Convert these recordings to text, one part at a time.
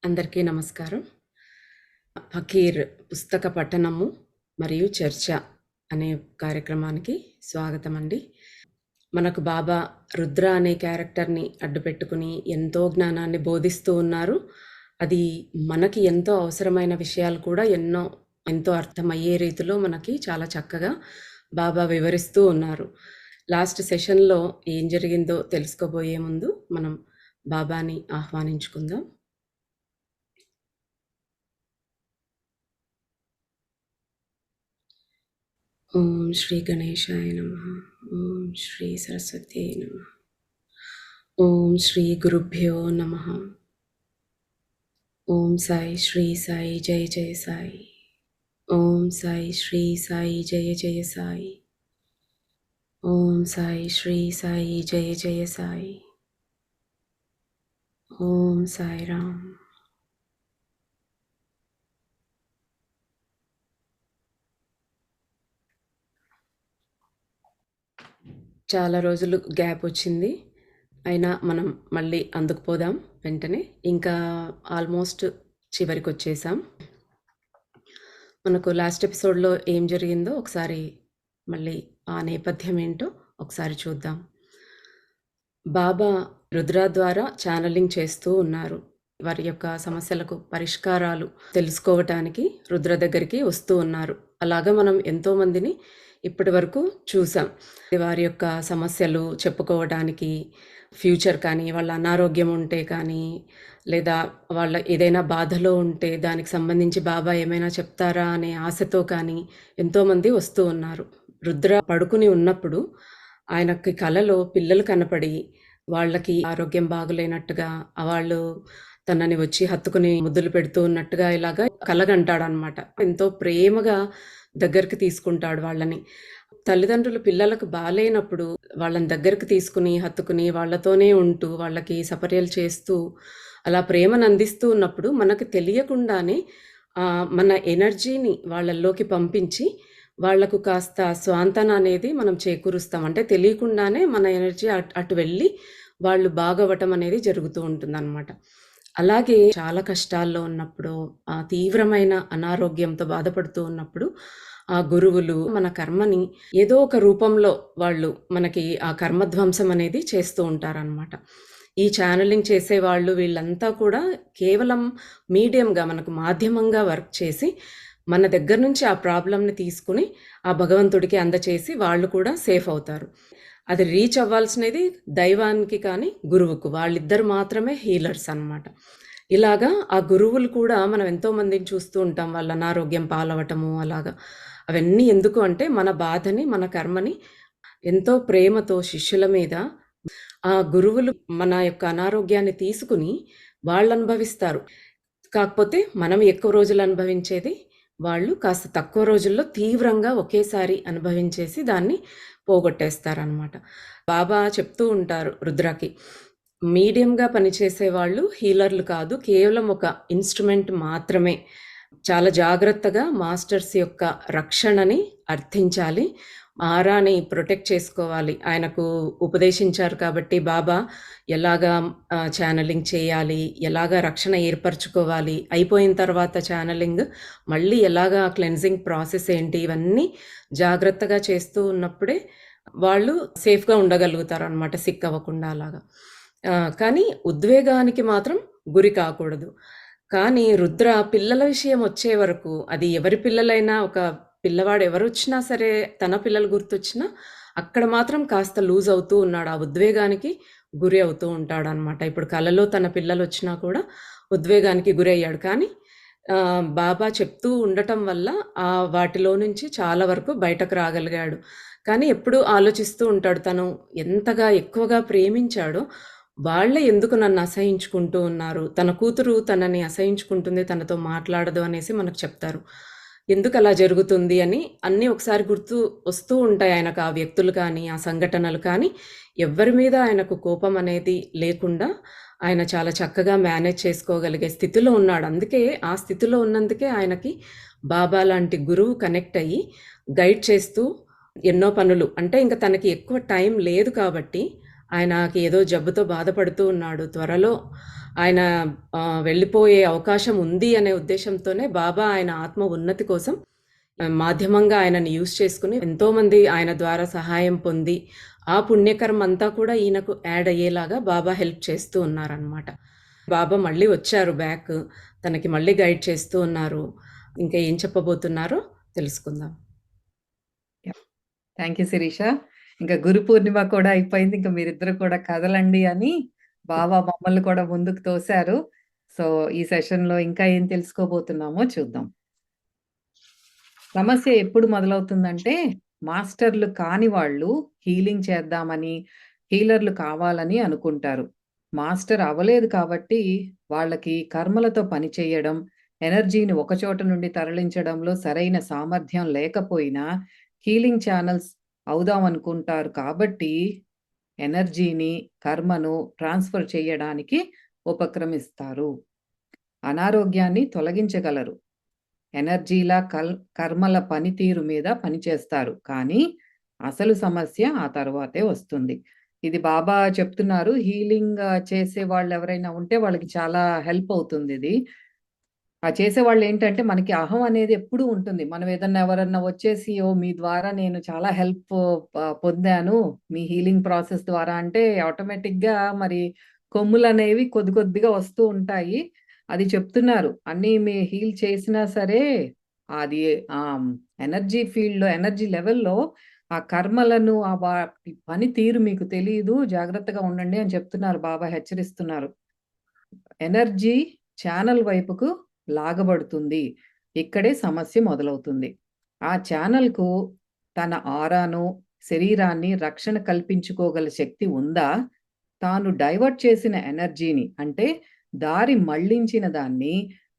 అందరికీ నమస్కారం. ఫకీర్ పుస్తక పఠనము మరియు చర్చ అనే కార్యక్రమానికి స్వాగతం అండి. మనకు బాబా రుద్ర అనే క్యారెక్టర్ని అడ్డుపెట్టుకుని ఎంతో జ్ఞానాన్ని బోధిస్తూ ఉన్నారు. అది మనకి ఎంతో అవసరమైన విషయాలు కూడా ఎంతో అర్థమయ్యే రీతిలో మనకి చాలా చక్కగా బాబా వివరిస్తూ ఉన్నారు. లాస్ట్ సెషన్లో ఏం జరిగిందో తెలుసుకోబోయే ముందు మనం బాబాని ఆహ్వానించుకుందాం. ఓం శ్రీ గణేశాయ నమః. ఓం శ్రీ సరస్వత్యై నమః. ఓం శ్రీ గురుభ్యో నమః. ఓం సాయి శ్రీ సాయి జయ జయ సాయి. ఓం సాయి శ్రీ సాయి జయ జయ సాయి. ఓం సాయి శ్రీ సాయి జయ జయ సాయి. ఓం సాయి రామ్. చాలా రోజులు గ్యాప్ వచ్చింది, అయినా మనం మళ్ళీ అందుకుపోదాం వెంటనే. ఇంకా ఆల్మోస్ట్ చివరికి వచ్చేసాం. మనకు లాస్ట్ ఎపిసోడ్లో ఏం జరిగిందో ఒకసారి మళ్ళీ ఆ నేపథ్యం ఏంటో ఒకసారి చూద్దాం. బాబా రుద్ర ద్వారా ఛానలింగ్ చేస్తూ ఉన్నారు. వారి యొక్క సమస్యలకు పరిష్కారాలు తెలుసుకోవటానికి రుద్ర దగ్గరికి వస్తూ ఉన్నారు. అలాగా మనం ఎంతోమందిని ఇప్పటి వరకు చూసాం. వారి యొక్క సమస్యలు చెప్పుకోవడానికి, ఫ్యూచర్ కానీ, వాళ్ళ అనారోగ్యం ఉంటే కానీ, లేదా వాళ్ళ ఏదైనా బాధలో ఉంటే దానికి సంబంధించి బాబా ఏమైనా చెప్తారా అనే ఆశతో కానీ ఎంతోమంది వస్తూ ఉన్నారు. రుద్ర పడుకుని ఉన్నప్పుడు ఆయనకి కలలో పిల్లలు కనపడి వాళ్ళకి ఆరోగ్యం బాగులేనట్టుగా, వాళ్ళు తనని వచ్చి హత్తుకుని ముద్దులు పెడుతూ ఉన్నట్టుగా ఇలాగా కలగంటాడనమాట. ఎంతో ప్రేమగా దగ్గరికి తీసుకుంటాడు వాళ్ళని. తల్లిదండ్రులు పిల్లలకు బాలేనప్పుడు వాళ్ళని దగ్గరికి తీసుకుని హత్తుకుని వాళ్ళతోనే ఉంటూ వాళ్ళకి సపర్యలు చేస్తూ అలా ప్రేమను అందిస్తూ ఉన్నప్పుడు మనకు తెలియకుండానే మన ఎనర్జీని వాళ్ళల్లోకి పంపించి వాళ్లకు కాస్త స్వాంతన అనేది మనం చేకూరుస్తాం. అంటే తెలియకుండానే మన ఎనర్జీ అటు వెళ్ళి వాళ్ళు బాగవటం అనేది జరుగుతూ ఉంటుందన్నమాట. అలాగే చాలా కష్టాల్లో ఉన్నప్పుడు, తీవ్రమైన అనారోగ్యంతో బాధపడుతూ ఉన్నప్పుడు ఆ గురువులు మన కర్మని ఏదో ఒక రూపంలో వాళ్ళు మనకి ఆ కర్మధ్వంసం అనేది చేస్తూ ఉంటారనమాట. ఈ ఛానలింగ్ చేసేవాళ్ళు వీళ్ళంతా కూడా కేవలం మీడియంగా, మనకు మాధ్యమంగా వర్క్ చేసి మన దగ్గర నుంచి ఆ ప్రాబ్లంని తీసుకుని ఆ భగవంతుడికి అందచేసి వాళ్ళు కూడా సేఫ్ అవుతారు. అది రీచ్ అవ్వాల్సినది దైవానికి కానీ గురువుకు, వాళ్ళిద్దరు మాత్రమే హీలర్స్ అన్నమాట. ఇలాగా ఆ గురువులు కూడా మనం ఎంతో మందిని చూస్తూ ఉంటాం, వాళ్ళ అనారోగ్యం పాలవటము అలాగా. అవన్నీ ఎందుకు అంటే మన బాధని, మన కర్మని ఎంతో ప్రేమతో శిష్యుల మీద ఆ గురువులు మన యొక్క అనారోగ్యాన్ని తీసుకుని వాళ్ళు అనుభవిస్తారు. కాకపోతే మనం ఎక్కువ రోజులు అనుభవించేది, వాళ్ళు కాస్త తక్కువ రోజుల్లో తీవ్రంగా ఒకేసారి అనుభవించేసి దాన్ని పోగొట్టేస్తారనమాట. బాబా చెప్తూ ఉంటారు రుద్రకి, మీడియంగా పనిచేసే వాళ్ళు హీలర్లు కాదు, కేవలం ఒక ఇన్స్ట్రుమెంట్ మాత్రమే. చాలా జాగ్రత్తగా మాస్టర్స్ యొక్క రక్షణని అర్థించాలి, ఆరాని ప్రొటెక్ట్ చేసుకోవాలి. ఆయనకు ఉపదేశించారు కాబట్టి బాబా ఎలాగా ఛానలింగ్ చేయాలి, ఎలాగా రక్షణ ఏర్పరచుకోవాలి, అయిపోయిన తర్వాత ఛానలింగ్ మళ్ళీ ఎలాగా క్లెన్జింగ్ ప్రాసెస్ ఏంటి, ఇవన్నీ జాగ్రత్తగా చేస్తూ ఉన్నప్పుడే వాళ్ళు సేఫ్గా ఉండగలుగుతారు అనమాట, సిక్ అవ్వకుండా అలాగా. కానీ ఉద్వేగానికి మాత్రం గురి కాకూడదు. కానీ రుద్ర పిల్లల విషయం వచ్చే వరకు, అది ఎవరి పిల్లలైనా, ఒక పిల్లవాడు ఎవరొచ్చినా సరే, తన పిల్లలు గుర్తొచ్చినా అక్కడ మాత్రం కాస్త లూజ్ అవుతూ ఉన్నాడు, ఆ ఉద్వేగానికి గురి అవుతూ ఉంటాడనమాట. ఇప్పుడు కలలో తన పిల్లలు వచ్చినా కూడా ఉద్వేగానికి గురి అయ్యాడు. కానీ బాబా చెప్తూ ఉండటం వల్ల వాటిలో నుంచి చాలా వరకు బయటకు రాగలిగాడు. కానీ ఎప్పుడూ ఆలోచిస్తూ ఉంటాడు, తను ఎంతగా ఎక్కువగా ప్రేమించాడో వాళ్ళే ఎందుకు నన్ను అసహించుకుంటూ ఉన్నారు, తన కూతురు తనని అసహించుకుంటుంది, తనతో మాట్లాడదు అనేసి మనకు చెప్తారు. ఎందుకు అలా జరుగుతుంది అని అన్నీ ఒకసారి గుర్తు వస్తూ ఉంటాయి ఆయనకు, ఆ వ్యక్తులు కానీ ఆ సంఘటనలు కానీ. ఎవ్వరి మీద ఆయనకు కోపం అనేది లేకుండా ఆయన చాలా చక్కగా మేనేజ్ చేసుకోగలిగే స్థితిలో ఉన్నాడు. అందుకే ఆ స్థితిలో ఉన్నందుకే ఆయనకి బాబా లాంటి గురువు కనెక్ట్ అయ్యి గైడ్ చేస్తూ ఎన్నో పనులు, అంటే ఇంకా తనకి ఎక్కువ టైం లేదు కాబట్టి ఆయనకి ఏదో జబ్బుతో బాధపడుతూ ఉన్నాడు. త్వరలో ఆయన వెళ్ళిపోయే అవకాశం ఉంది అనే ఉద్దేశంతోనే బాబా ఆయన ఆత్మ ఉన్నతి కోసం మాధ్యమంగా ఆయనని యూజ్ చేసుకుని ఎంతోమంది ఆయన ద్వారా సహాయం పొంది, ఆ పుణ్యకర్మ అంతా కూడా ఈయనకు యాడ్ అయ్యేలాగా బాబా హెల్ప్ చేస్తూ ఉన్నారనమాట. బాబా మళ్ళీ వచ్చారు బ్యాక్. తనకి మళ్ళీ గైడ్ చేస్తూ ఉన్నారు. ఇంకా ఏం చెప్పబోతున్నారో తెలుసుకుందాం. Thank you Shirisha. ఇంకా గురు పూర్ణిమ కూడా అయిపోయింది. ఇంకా మీరిద్దరు కూడా కదలండి అని బాబా మమ్మల్ని కూడా ముందుకు తోశారు. సో ఈ సెషన్ లో ఇంకా ఏం తెలుసుకోబోతున్నామో చూద్దాం. సమస్య ఎప్పుడు మొదలవుతుందంటే, మాస్టర్లు కాని వాళ్ళు హీలింగ్ చేద్దామని, హీలర్లు కావాలని అనుకుంటారు. మాస్టర్ అవ్వలేదు కాబట్టి వాళ్ళకి కర్మలతో పని చేయడం, ఎనర్జీని ఒక చోట నుండి తరలించడంలో సరైన సామర్థ్యం లేకపోయినా హీలింగ్ ఛానల్స్ అవుదాం అనుకుంటారు కాబట్టి ఎనర్జీని, కర్మను ట్రాన్స్ఫర్ చేయడానికి ఉపక్రమిస్తారు. అనారోగ్యాన్ని తొలగించగలరు. ఎనర్జీల కర్మల పనితీరు మీద పనిచేస్తారు. కానీ అసలు సమస్య ఆ తర్వాతే వస్తుంది. ఇది బాబా చెప్తున్నారు. హీలింగ్ చేసే వాళ్ళు ఎవరైనా ఉంటే వాళ్ళకి చాలా హెల్ప్ అవుతుంది ఇది. ఆ చేసేవాళ్ళు ఏంటంటే మనకి అహం అనేది ఎప్పుడూ ఉంటుంది. మనం ఏదన్నా ఎవరన్నా వచ్చేసి మీ ద్వారా నేను చాలా హెల్ప్ పొందాను మీ హీలింగ్ ప్రాసెస్ ద్వారా అంటే ఆటోమేటిక్‌గా మరి కొమ్ములనేవి కొద్ది కొద్దిగా వస్తూ ఉంటాయి. అది చెప్తున్నారు. అన్నీ మీ హీల్ చేసినా సరే అది ఎనర్జీ ఫీల్డ్‌లో, ఎనర్జీ లెవెల్‌లో ఆ కర్మలను వాటి పనితీరు మీకు తెలీదు. జాగ్రత్తగా ఉండండి అని చెప్తున్నారు. బాబా హెచ్చరిస్తున్నారు. ఎనర్జీ ఛానల్ వైపుకు లాగబడుతుంది. ఇక్కడే సమస్య మొదలవుతుంది. ఆ ఛానల్‌కు తన ఆరాను, శరీరాన్ని రక్షణ కల్పించుకోగల శక్తి ఉందా? తాను డైవర్ట్ చేసిన ఎనర్జీని అంటే దారి మళ్లించిన దాన్ని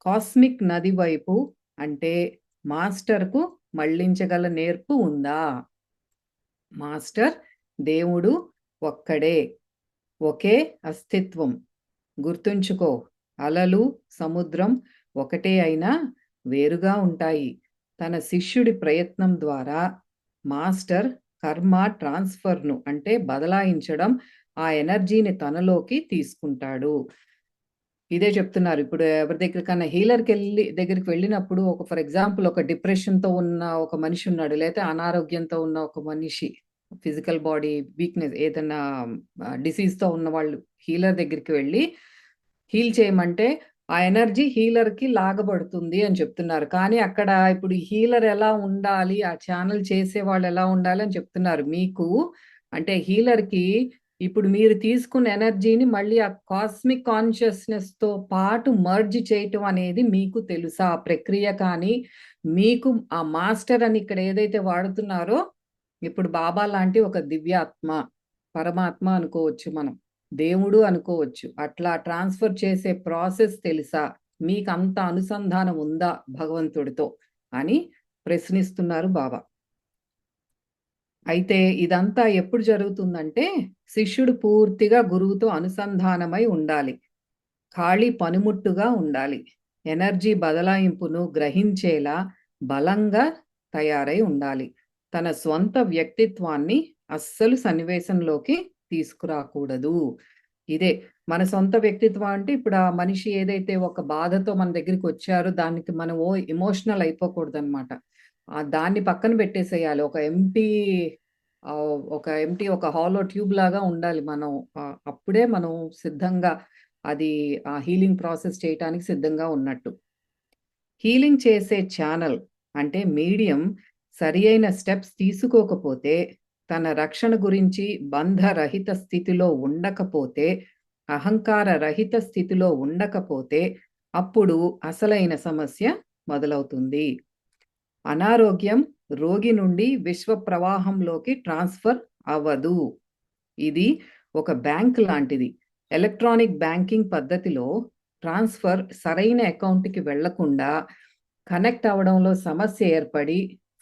కాస్మిక్ నది వైపు అంటే మాస్టర్‌కు మళ్లించగల నేర్పు ఉందా? మాస్టర్, దేవుడు ఒక్కడే. ఒకే అస్తిత్వం. గుర్తుంచుకో, అలలు, సముద్రం ఒకటే అయినా వేరుగా ఉంటాయి. తన శిష్యుడి ప్రయత్నం ద్వారా మాస్టర్ కర్మ ట్రాన్స్ఫర్‌ను అంటే బదలాయించడం, ఆ ఎనర్జీని తనలోకి తీసుకుంటాడు. ఇదే చెప్తున్నారు. ఇప్పుడు ఎవరి దగ్గరికన్నా దగ్గరికి వెళ్ళినప్పుడు ఫర్ ఎగ్జాంపుల్ ఒక డిప్రెషన్‌తో ఉన్న ఒక మనిషి ఉన్నాడు. లేతే అనారోగ్యంతో ఉన్న ఒక మనిషి, ఫిజికల్ బాడీ వీక్‌నెస్ ఏదన్నా డిసీజ్‌తో ఉన్న వాళ్ళు హీలర్ దగ్గరికి వెళ్ళి హీల్ చేయమంటే ఆ ఎనర్జీ హీలర్‌కి లాగబడుతుంది అని చెప్తున్నారు. కానీ అక్కడ ఇప్పుడు హీలర్ ఎలా ఉండాలి? ఆ ఛానెల్ చేసేవాళ్ళు ఎలా ఉండాలి అని చెప్తున్నారు. మీకు అంటే హీలర్‌కి ఇప్పుడు మీరు తీసుకున్న ఎనర్జీని మళ్ళీ ఆ కాస్మిక్ కాన్షియస్‌నెస్‌తో పాటు మెర్జ్ చేయటం అనేది మీకు తెలుసా? ఆ ప్రక్రియ కానీ మీకు ఆ మాస్టర్ అని ఇక్కడ ఏదైతే వాడుతున్నారో ఇప్పుడు బాబా లాంటి ఒక దివ్యాత్మ, పరమాత్మ అనుకోవచ్చు మనం. దేవుడు అనుకోవచ్చు. అట్లా ట్రాన్స్‌ఫర్ చేసే ప్రాసెస్ తెలుసా? మీకంత అనుసంధానం ఉందా భగవంతుడితో? అని ప్రశ్నిస్తున్నారు బాబా. అయితే ఇదంతా ఎప్పుడు జరుగుతుందంటే, శిష్యుడు పూర్తిగా గురువుతో అనుసంధానమై ఉండాలి. ఖాళీ పనిముట్టుగా ఉండాలి. ఎనర్జీ బదలాయింపును గ్రహించేలా బలంగా తయారై ఉండాలి. తన స్వంత వ్యక్తిత్వాన్ని అస్సలు సన్నివేశంలోకి తీసుకురాకూడదు. ఇదే మన సొంత వ్యక్తిత్వం అంటే ఇప్పుడు ఆ మనిషి ఏదైతే ఒక బాధతో మన దగ్గరికొచ్చారో దానికి మనం ఎమోషనల్ అయిపోకూడదనమాట. దాన్ని పక్కన పెట్టేసేయాలి. ఒక హాలో ట్యూబ్ లాగా ఉండాలి మనం. అప్పుడే మనం సిద్ధంగా అది ఆ హీలింగ్ ప్రాసెస్ చేయటానికి సిద్ధంగా ఉన్నట్టు. హీలింగ్ చేసే ఛానల్ అంటే మీడియం సరియైన స్టెప్స్ తీసుకోకపోతే, తన రక్షణ గురించి బంధరహిత స్థితిలో ఉండకపోతే, అహంకార రహిత స్థితిలో ఉండకపోతే, అప్పుడు అసలైన సమస్య మొదలవుతుంది. అనారోగ్యం రోగి నుండి విశ్వ ప్రవాహంలోకి ట్రాన్స్ఫర్ అవ్వదు. ఇది ఒక బ్యాంక్ లాంటిది. ఎలక్ట్రానిక్ బ్యాంకింగ్ పద్ధతిలో ట్రాన్స్ఫర్ సరైన అకౌంట్‌కి వెళ్లకుండా కనెక్ట్ అవ్వడంలో సమస్య ఏర్పడి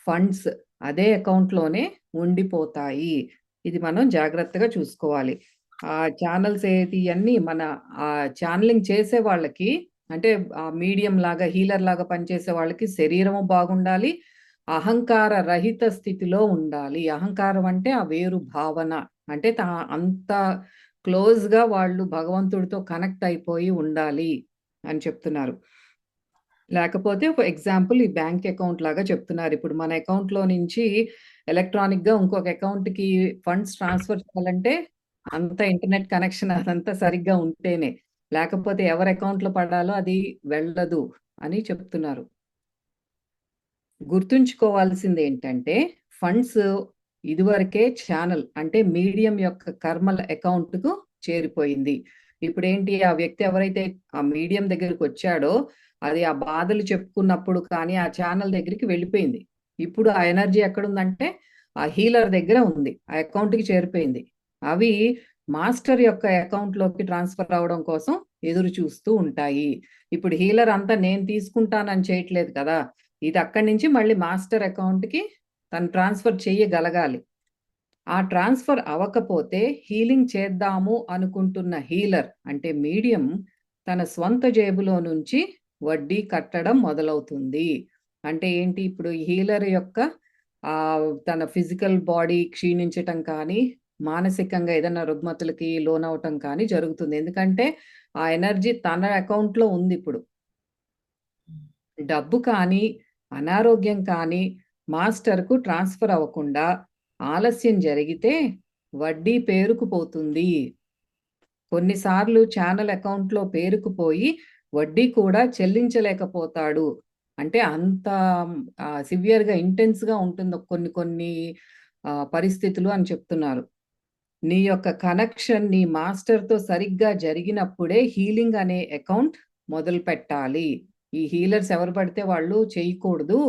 ఫండ్స్ అదే అకౌంట్‌లోనే ఉండిపోతాయి. ఇది మనం జాగ్రత్తగా చూసుకోవాలి. ఆ ఛానెల్స్ ఇయన్నీ మన ఛానెలింగ్ చేసే వాళ్ళకి అంటే మీడియం లాగా, హీలర్ లాగా పనిచేసే వాళ్ళకి శరీరము బాగుండాలి. అహంకార రహిత స్థితిలో ఉండాలి. అహంకారం అంటే ఆ వేరు భావన. అంటే అంత క్లోజ్‌గా వాళ్ళు భగవంతుడితో కనెక్ట్ అయిపోయి ఉండాలి అని చెప్తున్నారు. లేకపోతే ఒక ఎగ్జాంపుల్ ఈ బ్యాంక్ అకౌంట్ లాగా చెప్తున్నారు. ఇప్పుడు మన అకౌంట్‌లో నుంచి ఎలక్ట్రానిక్‌గా ఇంకొక అకౌంట్‌కి ఫండ్స్ ట్రాన్స్‌ఫర్ చేయాలంటే అంత ఇంటర్నెట్ కనెక్షన్ అదంతా సరిగ్గా ఉంటేనే. లేకపోతే ఎవరి అకౌంట్‌లో పడాలో అది వెళ్ళదు అని చెప్తున్నారు. గుర్తుంచుకోవాల్సిందేంటంటే ఫండ్స్ ఇదివరకే ఛానల్ అంటే మీడియం యొక్క కర్మల అకౌంట్‌కు చేరిపోయింది. ఇప్పుడేంటి ఆ వ్యక్తి ఎవరైతే ఆ మీడియం దగ్గరికొచ్చాడో అది ఆ బాధలు చెప్పుకున్నప్పుడు కానీ ఆ ఛానల్ దగ్గరికి వెళ్ళిపోయింది. ఇప్పుడు ఆ ఎనర్జీ ఎక్కడుందంటే ఆ హీలర్ దగ్గర ఉంది. ఆ అకౌంట్‌కి చేరిపోయింది. అవి మాస్టర్ యొక్క అకౌంట్‌లోకి ట్రాన్స్‌ఫర్ అవ్వడం కోసం ఎదురు చూస్తూ ఉంటాయి. ఇప్పుడు హీలర్ అంతా నేను తీసుకుంటానని చేయట్లేదు కదా! ఇది అక్కడి నుంచి మళ్ళీ మాస్టర్ అకౌంట్‌కి తను ట్రాన్స్‌ఫర్ చెయ్యగలగాలి. ఆ ట్రాన్స్‌ఫర్ అవ్వకపోతే హీలింగ్ చేద్దాము అనుకుంటున్న హీలర్ అంటే మీడియం తన స్వంత జేబులో నుంచి వడ్డీ కట్టడం మొదలవుతుంది. అంటే ఏంటి ఇప్పుడు ఈ హీలర్ యొక్క తన ఫిజికల్ బాడీ క్షీణించటం కానీ, మానసికంగా ఏదైనా రుగ్మతలకి లోనవ్వటం కానీ జరుగుతుంది. ఎందుకంటే ఆ ఎనర్జీ తన అకౌంట్‌లో ఉందిప్పుడు. డబ్బు కానీ, అనారోగ్యం కానీ మాస్టర్‌కు ట్రాన్స్‌ఫర్ అవ్వకుండా ఆలస్యం జరిగితే వడ్డీ పేరుకుపోతుంది. కొన్నిసార్లు ఛానల్ అకౌంట్‌లో పేరుకుపోయి వడ్డీ కూడా చెల్లించలేకపోతాడు. అంటే అంత సివియర్‌గా, ఇంటెన్స్‌గా ఉంటుంది కొన్ని కొన్ని పరిస్థితులు అని చెప్తున్నారు. నీ యొక్క కనెక్షన్ నీ మాస్టర్‌తో సరిగ్గా జరిగినప్పుడే హీలింగ్ అనే అకౌంట్ మొదలుపెట్టాలి. ఈ హీలర్స్ ఎవరు పడితే వాళ్ళు చేయకూడదు.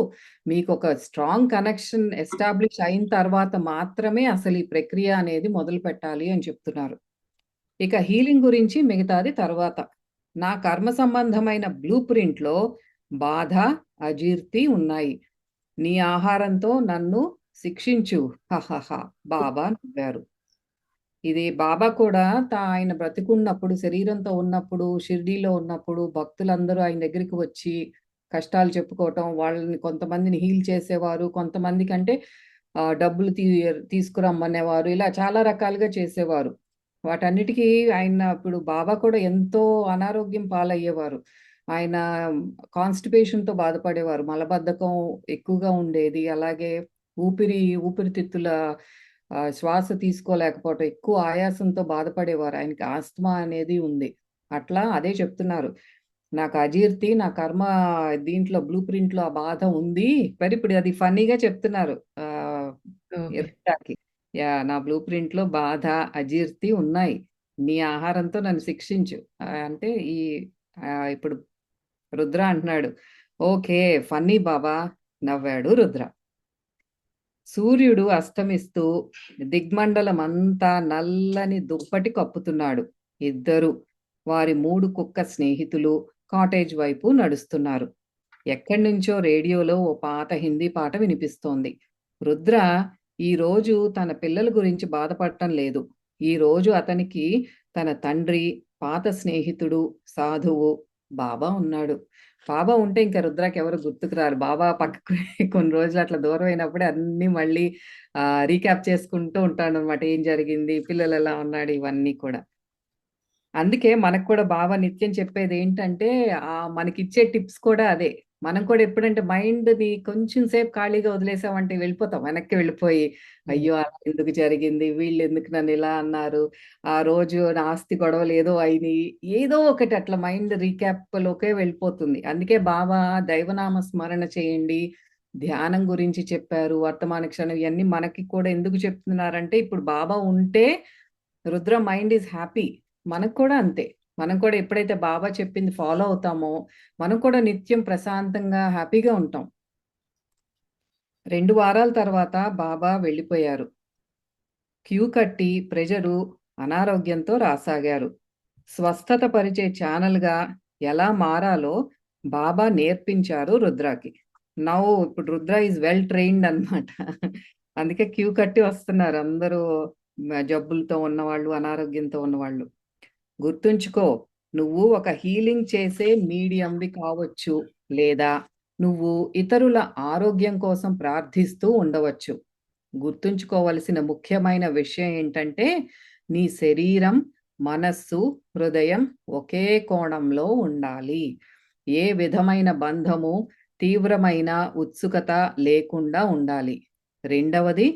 మీకొక స్ట్రాంగ్ కనెక్షన్ ఎస్టాబ్లిష్ అయిన తర్వాత మాత్రమే అసలు ఈ ప్రక్రియ అనేది మొదలుపెట్టాలి అని చెప్తున్నారు. ఇక హీలింగ్ గురించి మిగతాది తర్వాత. నా కర్మ సంబంధమైన బ్లూ ప్రింట్‌లో బాధ, అజీర్తి ఉన్నాయి. నీ ఆహారంతో నన్ను శిక్షించు. హహహ! బాబా నవ్వారు. ఇది బాబా కూడా ఆయన బ్రతికున్నప్పుడు, శరీరంతో ఉన్నప్పుడు, షిర్డీలో ఉన్నప్పుడు భక్తులందరూ ఆయన దగ్గరికి వచ్చి కష్టాలు చెప్పుకోవటం, వాళ్ళని కొంతమందిని హీల్ చేసేవారు. కొంతమందికంటే డబ్బులు తీసుకురమ్మనేవారు. ఇలా చాలా రకాలుగా చేసేవారు. వాటన్నిటికి ఆయన ఇప్పుడు బాబా కూడా ఎంతో అనారోగ్యం పాలయ్యేవారు. ఆయన కాన్‌స్టిపేషన్‌తో బాధపడేవారు. మలబద్ధకం ఎక్కువగా ఉండేది. అలాగే ఊపిరితిత్తుల శ్వాస తీసుకోలేకపోవటం, ఎక్కువ ఆయాసంతో బాధపడేవారు. ఆయనకి ఆస్తమా అనేది ఉంది. అట్లా అదే చెప్తున్నారు. నాకు అజీర్తి, నా కర్మ దీంట్లో బ్లూ ప్రింట్‌లో ఆ బాధ ఉంది. మరి ఇప్పుడు అది ఫన్నీగా చెప్తున్నారు. ఓకే. రుద్రాకి. యాహ్! నా బ్లూ ప్రింట్‌లో బాధ, అజీర్తి ఉన్నాయి. నీ ఆహారంతో నన్ను శిక్షించు. అంటే ఇప్పుడు రుద్ర అంటున్నాడు. ఓకే. ఫన్నీ బాబా నవ్వాడు రుద్ర. సూర్యుడు అస్తమిస్తూ దిగ్మండలమంతా నల్లని దుప్పటి కప్పుతున్నాడు. ఇద్దరు వారి 3 కుక్క స్నేహితులు కాటేజ్ వైపు నడుస్తున్నారు. ఎక్కడ్నుంచో రేడియోలో ఓ పాత హిందీ పాట వినిపిస్తోంది. రుద్ర ఈరోజు తన పిల్లల గురించి బాధపడటం లేదు. ఈరోజు అతనికి తన తండ్రి, పాత స్నేహితుడు, సాధువు బాబా ఉన్నాడు. బాబా ఉంటే ఇంక రుద్రకెవరు గుర్తుకు రారు. బాబా పక్కకు కొన్ని రోజులు అట్లా దూరమైనప్పుడే అన్నీ మళ్ళీ రీక్యాప్ చేసుకుంటూ ఉంటాడనమాట. ఏం జరిగింది? పిల్లలెలా ఉన్నాడు? ఇవన్నీ కూడా. అందుకే మనకు కూడా బాబా నిత్యం చెప్పేదేంటంటే, మనకిచ్చే టిప్స్ కూడా అదే. మనం కూడా ఎప్పుడంటే మైండ్‌ని కొంచెం సేపు ఖాళీగా వదిలేసామంటే వెళ్ళిపోతాం. వెనక్కి వెళ్ళిపోయి, హ్మ్. అయ్యో! అలా ఎందుకు జరిగింది? వీళ్ళెందుకు నన్నిలా అన్నారు? ఆ రోజు నా ఆస్తి గొడవలు ఏదో అయినియి. ఏదో ఒకటి అట్లా మైండ్ రీక్యాప్‌లోకే వెళ్ళిపోతుంది. అందుకే బాబా దైవనామ స్మరణ చేయండి, ధ్యానం గురించి చెప్పారు, వర్తమాన క్షణం ఇయన్నీ మనకి కూడా ఎందుకు చెప్తున్నారంటే, ఇప్పుడు బాబా ఉంటే రుద్ర మైండ్ ఈజ్ హ్యాపీ. మనకు కూడా అంతే. మనం కూడా ఎప్పుడైతే బాబా చెప్పింది ఫాలో అవుతామో, మనం కూడా నిత్యం ప్రశాంతంగా, హ్యాపీగా ఉంటాం. 2 వారాల తర్వాత బాబా వెళ్ళిపోయారు. క్యూ కట్టి ప్రజలు అనారోగ్యంతో రాసాగారు. స్వస్థత పరిచే ఛానెల్‌గా ఎలా మారాలో బాబా నేర్పించారు రుద్రకి. నౌ ఇప్పుడు రుద్ర ఈజ్ వెల్ ట్రైన్డ్ అన్నమాట. అందుకే క్యూ కట్టి వస్తున్నారు అందరూ జబ్బులతో ఉన్నవాళ్ళు, అనారోగ్యంతో ఉన్నవాళ్ళు. గుర్తుంచుకో, నువ్వు ఒక హీలింగ్ చేసే మీడియంవి కావచ్చు, లేదా నువ్వు ఇతరుల ఆరోగ్యం కోసం ప్రార్థిస్తూ ఉండవచ్చు. గుర్తుంచుకోవలసిన ముఖ్యమైన విషయం ఏంటంటే, నీ శరీరం, మనస్సు, హృదయం ఒకే కోణంలో ఉండాలి. ఏ విధమైన బంధము, తీవ్రమైన ఉత్సుకత లేకుండా ఉండాలి. రెండవది,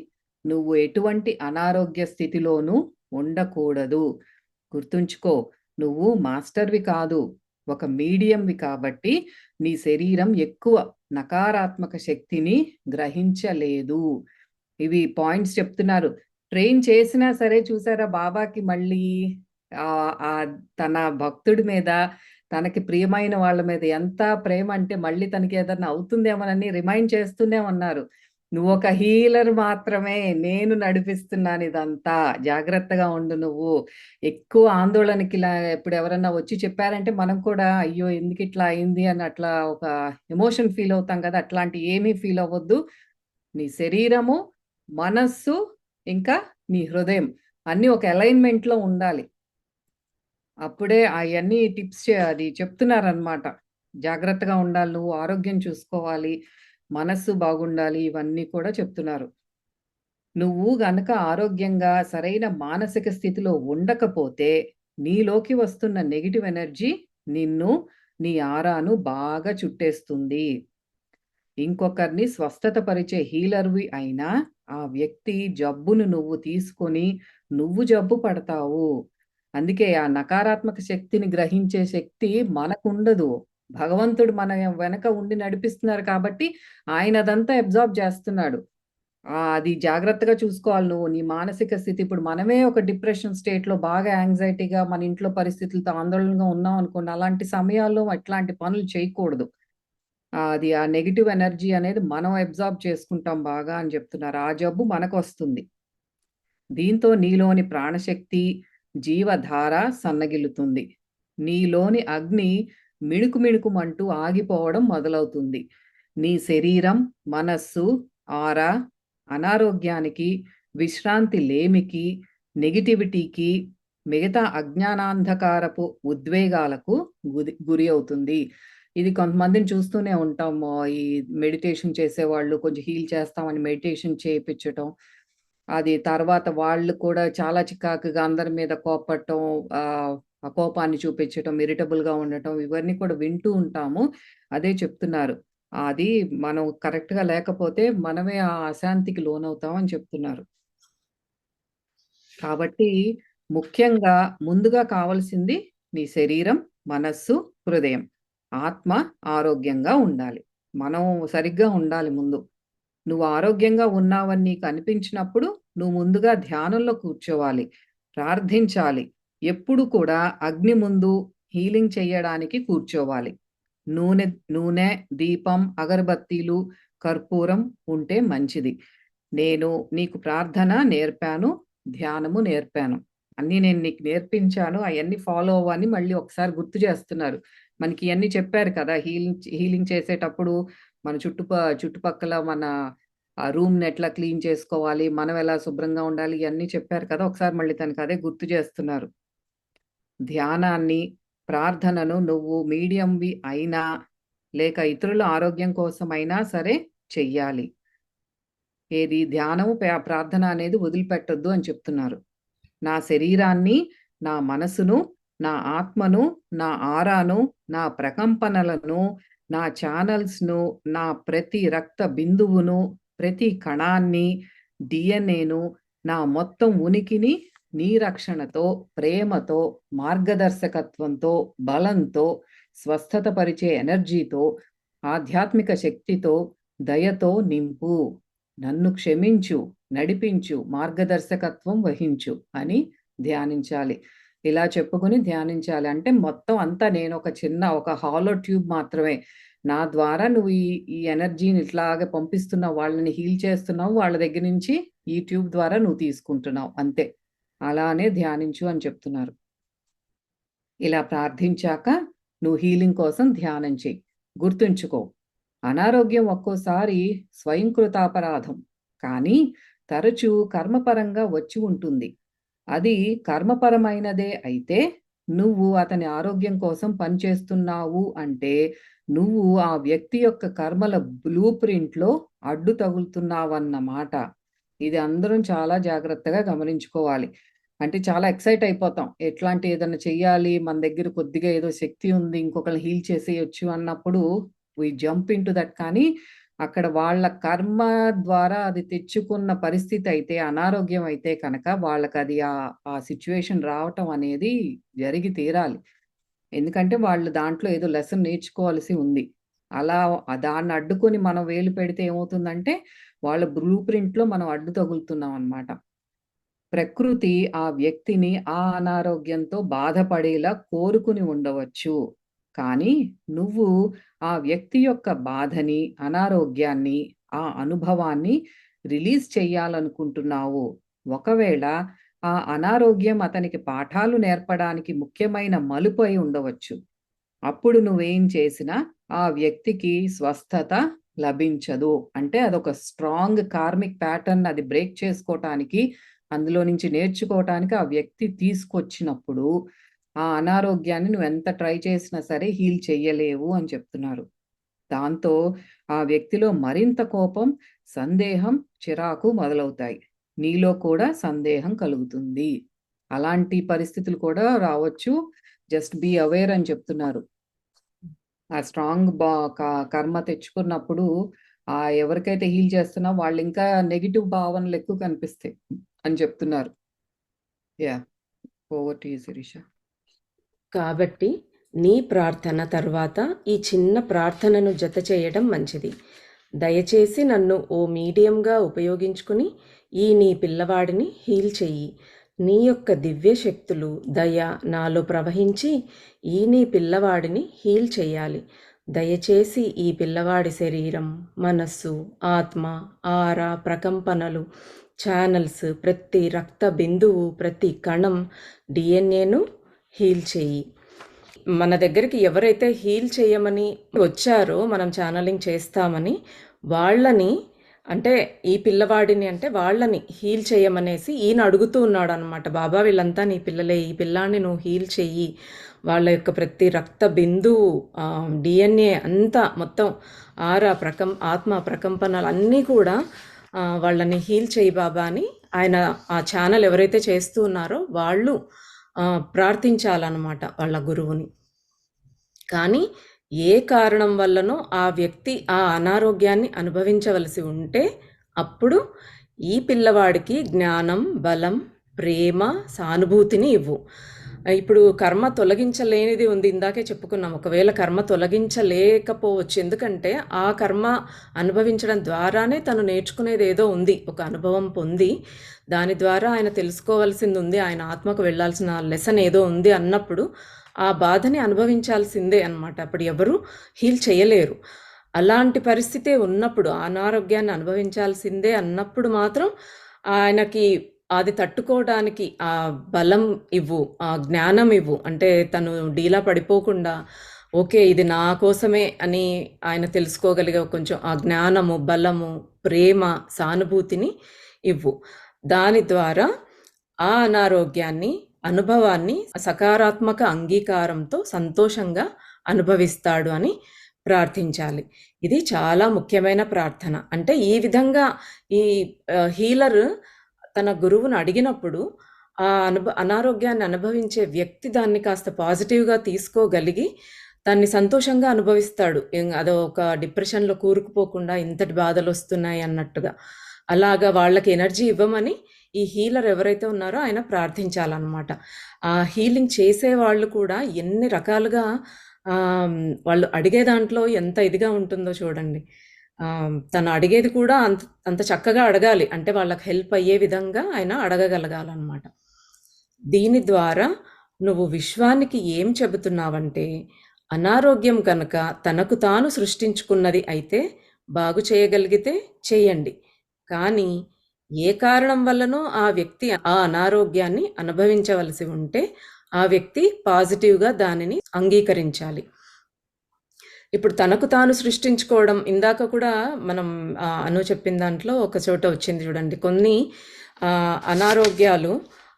నువ్వు ఎటువంటి అనారోగ్య స్థితిలోనూ ఉండకూడదు. గుర్తుంచుకో, నువ్వు మాస్టర్‌వి కాదు. ఒక మీడియంవి కాబట్టి, నీ శరీరం ఎక్కువ నకారాత్మక శక్తిని గ్రహించలేదు. ఇవి పాయింట్స్ చెప్తున్నారు. ట్రైన్ చేసినా సరే చూసారా బాబాకి మళ్ళీ తన భక్తుడి మీద, తనకి ప్రియమైన వాళ్ళ మీద ఎంత ప్రేమ అంటే మళ్ళీ తనకి ఏదన్నా అవుతుందేమోనని రిమైండ్ చేస్తూనే ఉన్నారు. "నువ్వొక హీలర్ మాత్రమే. నేను నడిపిస్తున్నాను ఇదంతా. జాగ్రత్తగా ఉండు నువ్వు. ఎక్కువ ఆందోళనకి ఇలా ఇప్పుడు ఎవరన్నా వచ్చి చెప్పారంటే మనం కూడా అయ్యో! ఎందుకిట్లా అయింది అని అట్లా ఒక ఎమోషన్ ఫీల్ అవుతాం కదా! అట్లాంటియి ఏమీ ఫీల్ అవ్వద్దు. నీ శరీరము, మనస్సు, ఇంకా నీ హృదయం అన్నీ ఒక అలైన్‌మెంట్‌లో ఉండాలి. అప్పుడే అయన్నీ టిప్స్ అది చెప్తున్నారనమాట. జాగ్రత్తగా ఉండాలి నువ్వు, ఆరోగ్యం చూసుకోవాలి, మనస్సు బాగుండాలి, ఇవన్నీ కూడా చెప్తున్నారు. నువ్వు గనక ఆరోగ్యంగా సరైన మానసిక స్థితిలో ఉండకపోతే, నీలోకి వస్తున్న నెగెటివ్ ఎనర్జీ నిన్ను, నీ ఆరాను బాగా చుట్టేస్తుంది. ఇంకొకరిని స్వస్థత పరిచే హీలర్‌వి అయినా, ఆ వ్యక్తి జబ్బును నువ్వు తీసుకొని, నువ్వు జబ్బు పడతావు. అందుకే ఆ నకారాత్మక శక్తిని గ్రహించే శక్తి మనకుండదు. భగవంతుడు మన వెనక ఉండి నడిపిస్తున్నారు కాబట్టి, ఆయన అదంతా అబ్జార్బ్ చేస్తున్నాడు. అది జాగ్రత్తగా చూసుకోవాలి నువ్వు. నీ మానసిక స్థితి ఇప్పుడు మనమే ఒక డిప్రెషన్ స్టేట్‌లో బాగా యాంగ్జైటీగా మన ఇంట్లో పరిస్థితులతో ఆందోళనగా ఉన్నామనుకోండి, అలాంటి సమయాల్లో అట్లాంటి పనులు చేయకూడదు. అది ఆ నెగెటివ్ ఎనర్జీ అనేది మనం అబ్జార్బ్ చేసుకుంటాం బాగా అని చెప్తున్నారు. ఆ జబ్బు మనకొస్తుంది. దీంతో నీలోని ప్రాణశక్తి, జీవధార సన్నగిల్లుతుంది. నీలోని అగ్ని మిణుకు మిణుకుమంటూ ఆగిపోవడం మొదలవుతుంది. నీ శరీరం, మనస్సు, ఆరా అనారోగ్యానికి, విశ్రాంతి లేమికి, నెగటివిటీకి, మిగతా అజ్ఞానాంధకారపు ఉద్వేగాలకు గురి అవుతుంది. ఇది కొంతమందిని చూస్తూనే ఉంటాము. ఈ మెడిటేషన్ చేసేవాళ్ళు కొంచెం హీల్ చేస్తామని మెడిటేషన్ చేపిచ్చటం. అది తర్వాత వాళ్ళు కూడా చాలా చికాకుగా అందరి మీద కోప్పడటం, ఆ కోపాన్ని చూపించటం, ఇరిటబుల్‌గా ఉండటం ఇవన్నీ కూడా వింటూ ఉంటాము. అదే చెప్తున్నారు. అది మనం కరెక్ట్‌గా లేకపోతే మనమే ఆ అశాంతికి లోనవుతాం అని చెప్తున్నారు. కాబట్టి ముఖ్యంగా ముందుగా కావాల్సింది నీ శరీరం, మనస్సు, హృదయం. ఆత్మ ఆరోగ్యంగా ఉండాలి. మనం సరిగ్గా ఉండాలి ముందు. నువ్వు ఆరోగ్యంగా ఉన్నావని నీకు అనిపించినప్పుడు నువ్వు ముందుగా ధ్యానంలో కూర్చోవాలి. ప్రార్థించాలి. ఎప్పుడు కూడా అగ్ని ముందు హీలింగ్ చెయ్యడానికి కూర్చోవాలి. నూనె నూనె, దీపం, అగరబత్తీలు, కర్పూరం ఉంటే మంచిది. నేను నీకు ప్రార్థన నేర్పాను, ధ్యానము నేర్పాను. అన్నీ నేను నీకు నేర్పించాను. అయన్నీ ఫాలో అవ్వని మళ్ళీ ఒకసారి గుర్తు చేస్తున్నారు. మనకి ఇయన్నీ చెప్పారు కదా! హీలింగ్ చేసేటప్పుడు మన చుట్టుపక్కల మన రూమ్‌ని ఎట్లా క్లీన్ చేసుకోవాలి, మనం ఎలా శుభ్రంగా ఉండాలి, ఇయన్నీ చెప్పారు కదా! ఒకసారి మళ్ళీ తనకదే గుర్తు చేస్తున్నారు. ధ్యానాన్ని, ప్రార్థనను నువ్వు మీడియంవి అయినా, లేక ఇతరుల ఆరోగ్యం కోసమైనా సరే చెయ్యాలి. ఏది ధ్యానము, ప్రార్థన అనేది వదిలిపెట్టొద్దు అని చెప్తున్నారు. నా శరీరాన్ని, నా మనసును, నా ఆత్మను, నా ఆరాను, నా ప్రకంపనలను, నా ఛానల్స్‌ను, నా ప్రతి రక్త బిందువును, ప్రతి కణాన్ని, డీఎన్ఏను, నా మొత్తం ఉనికిని నీ రక్షణతో, ప్రేమతో, మార్గదర్శకత్వంతో, బలంతో, స్వస్థత పరిచే ఎనర్జీతో, ఆధ్యాత్మిక శక్తితో, దయతో నింపు. నన్ను క్షమించు, నడిపించు, మార్గదర్శకత్వం వహించు అని ధ్యానించాలి. ఇలా చెప్పుకొని ధ్యానించాలి. అంటే మొత్తం అంతా నేనొక ఒక హాలో ట్యూబ్ మాత్రమే. నా ద్వారా నువ్వు ఈ ఎనర్జీని ఇట్లాగా పంపిస్తున్నావు. వాళ్ళని హీల్ చేస్తున్నావు. వాళ్ళ దగ్గర నుంచి ఈ ట్యూబ్ ద్వారా నువ్వు తీసుకుంటున్నావు. అంతే. అలానే ధ్యానించు అని చెప్తున్నారు. ఇలా ప్రార్థించాక నువ్వు హీలింగ్ కోసం ధ్యానం చెయ్యి. గుర్తుంచుకో, అనారోగ్యం ఒక్కోసారి స్వయంకృతాపరాధం. కానీ తరచూ కర్మపరంగా వచ్చి ఉంటుంది. అది కర్మపరమైనదే అయితే నువ్వు అతని ఆరోగ్యం కోసం పనిచేస్తున్నావు అంటే, నువ్వు ఆ వ్యక్తి యొక్క కర్మల బ్లూ ప్రింట్‌లో అడ్డు తగులుతున్నావన్నమాట. ఇది అందరం చాలా జాగ్రత్తగా గమనించుకోవాలి. అంటే చాలా ఎక్సైట్ అయిపోతాం. ఎట్లాంటి ఏదన్నా చెయ్యాలి, మన దగ్గర కొద్దిగా ఏదో శక్తి ఉంది, ఇంకొకళ్ళని హీల్ చేసేయొచ్చు అన్నప్పుడు వి జంప్ ఇంటు దట్. కానీ అక్కడ వాళ్ళ కర్మ ద్వారా అది తెచ్చుకున్న పరిస్థితి అయితే, అనారోగ్యం అయితే కనుక వాళ్ళకది ఆ సిట్యుయేషన్ రావటం అనేది జరిగి తీరాలి. ఎందుకంటే వాళ్ళు దాంట్లో ఏదో లెసన్ నేర్చుకోవాల్సి ఉంది. అలా దాన్ని అడ్డుకొని మనం వేలు పెడితే ఏమవుతుందంటే, వాళ్ళ బ్లూ ప్రింట్‌లో మనం అడ్డు తగులుతున్నామనమాట. ప్రకృతి ఆ వ్యక్తిని ఆ అనారోగ్యంతో బాధపడేలా కోరుకుని ఉండవచ్చు. కానీ నువ్వు ఆ వ్యక్తి యొక్క బాధని, అనారోగ్యాన్ని, ఆ అనుభవాన్ని రిలీజ్ చెయ్యాలనుకుంటున్నావు. ఒకవేళ ఆ అనారోగ్యం అతనికి పాఠాలు నేర్పడానికి ముఖ్యమైన మలుపు అయి ఉండవచ్చు. అప్పుడు నువ్వేం చేసినా ఆ వ్యక్తికి స్వస్థత లభించదు. అంటే అదొక స్ట్రాంగ్ కార్మిక్ ప్యాటర్న్ అది బ్రేక్ చేసుకోటానికి, అందులో నుంచి నేర్చుకోవటానికి ఆ వ్యక్తి తీసుకొచ్చినప్పుడు, ఆ అనారోగ్యాన్ని నువ్వెంత ట్రై చేసినా సరే హీల్ చెయ్యలేవు అని చెప్తున్నారు. దాంతో ఆ వ్యక్తిలో మరింత కోపం, సందేహం, చిరాకు మొదలవుతాయి. నీలో కూడా సందేహం కలుగుతుంది. అలాంటి పరిస్థితులు కూడా రావచ్చు. జస్ట్ బీ అవేర్ అని చెప్తున్నారు. ఆ స్ట్రాంగ్ కర్మ తెచ్చుకున్నప్పుడు ఎవరికైతే హీల్ చేస్తున్నామో వాళ్ళింకా నెగెటివ్ భావనలు ఎక్కువ కనిపిస్తాయి అని చెప్తున్నారు. Yeah! Over to you Shirisha. కాబట్టి నీ ప్రార్థన తర్వాత ఈ చిన్న ప్రార్థనను జత చేయడం మంచిది. దయచేసి నన్ను ఓ మీడియంగా ఉపయోగించుకుని ఈ నీ పిల్లవాడిని హీల్ చెయ్యి. నీ యొక్క దివ్య శక్తులు, దయ నాలో ప్రవహించి ఈ నీ పిల్లవాడిని హీల్ చెయ్యాలి. దయచేసి ఈ పిల్లవాడి శరీరం, మనస్సు, ఆత్మ, ఆరా, ప్రకంపనలు, ఛానల్స్, ప్రతి రక్త బిందువు, ప్రతి కణం, డిఎన్ఏను హీల్ చెయ్యి. మన దగ్గరికి ఎవరైతే హీల్ చేయమని వచ్చారో, మనం ఛానలింగ్ చేస్తామని, వాళ్ళని అంటే ఈ పిల్లవాడిని అంటే వాళ్ళని హీల్ చేయమనేసి ఈయన అడుగుతూ ఉన్నాడనమాట. బాబా వీళ్ళంతా నీ పిల్లలే, ఈ పిల్లాన్ని నువ్వు హీల్ చెయ్యి. వాళ్ళ యొక్క ప్రతి రక్త బిందువు, డిఎన్ఏ అంతా మొత్తం ఆరా ఆత్మ ప్రకంపనలు అన్నీ కూడా వాళ్ళని హీల్ చేయి బాబా అని ఆయన ఆ ఛానల్ ఎవరైతే చేస్తూ ఉన్నారో వాళ్ళు ప్రార్థించాలన్నమాట వాళ్ళ గురువుని. కానీ ఏ కారణం వల్లనో ఆ వ్యక్తి ఆ అనారోగ్యాన్ని అనుభవించవలసి ఉంటే అప్పుడు ఈ పిల్లవాడికి జ్ఞానం, బలం, ప్రేమ, సానుభూతిని ఇవ్వు. ఇప్పుడు కర్మ తొలగించలేనిది ఉంది, ఇందాకే చెప్పుకున్నాం. ఒకవేళ కర్మ తొలగించలేకపోవచ్చు, ఎందుకంటే ఆ కర్మ అనుభవించడం ద్వారానే తను నేర్చుకునేది ఏదో ఉంది, ఒక అనుభవం పొంది దాని ద్వారా ఆయన తెలుసుకోవాల్సింది ఉంది, ఆయన ఆత్మకు వెళ్ళాల్సిన లెసన్ ఏదో ఉంది అన్నప్పుడు ఆ బాధని అనుభవించాల్సిందే అన్నమాట. అప్పుడు ఎవరు హీల్ చేయలేరు. అలాంటి పరిస్థితే ఉన్నప్పుడు, అనారోగ్యాన్ని అనుభవించాల్సిందే అన్నప్పుడు మాత్రం ఆయనకి అది తట్టుకోవడానికి ఆ బలం ఇవ్వు, ఆ జ్ఞానం ఇవ్వు. అంటే తను డీలా పడిపోకుండా ఓకే ఇది నా కోసమే అని ఆయన తెలుసుకోగలిగే కొంచెం ఆ జ్ఞానము, బలము, ప్రేమ, సానుభూతిని ఇవ్వు. దాని ద్వారా ఆ అనారోగ్యాన్ని, అనుభవాన్ని సకారాత్మక అంగీకారంతో సంతోషంగా అనుభవిస్తాడు అని ప్రార్థించాలి. ఇది చాలా ముఖ్యమైన ప్రార్థన. అంటే ఈ విధంగా ఈ హీలర్ తన గురువును అడిగినప్పుడు ఆ అనారోగ్యాన్ని అనుభవించే వ్యక్తి దాన్ని కాస్త పాజిటివ్‌గా తీసుకోగలిగి దాన్ని సంతోషంగా అనుభవిస్తాడు. అదో ఒక డిప్రెషన్‌లో కూరుకుపోకుండా ఇంతటి బాధలొస్తున్నాయి అన్నట్టుగా. అలాగా వాళ్ళకి ఎనర్జీ ఇవ్వమని ఈ హీలర్ ఎవరైతే ఉన్నారో ఆయన ప్రార్థించాలన్నమాట. ఆ హీలింగ్ చేసేవాళ్ళు కూడా ఎన్ని రకాలుగా వాళ్ళు అడిగే దాంట్లో ఎంత ఇదిగా ఉంటుందో చూడండి. తను అడిగేది కూడా అంత చక్కగా అడగాలి. అంటే వాళ్ళకి హెల్ప్ అయ్యే విధంగా ఆయన అడగగలగాలన్నమాట. దీని ద్వారా నువ్వు విశ్వానికి ఏం చెబుతున్నావంటే, అనారోగ్యం కనుక తనకు తాను సృష్టించుకున్నది అయితే బాగు చేయగలిగితే చేయండి. కానీ ఏ కారణం వల్లనో ఆ వ్యక్తి ఆ అనారోగ్యాన్ని అనుభవించవలసి ఉంటే ఆ వ్యక్తి పాజిటివ్‌గా దానిని అంగీకరించాలి. ఇప్పుడు తనకు తాను సృష్టించుకోవడం, ఇందాక కూడా మనం అను చెప్పిన దాంట్లో ఒక చోట వచ్చింది చూడండి. కొన్ని అనారోగ్యాలు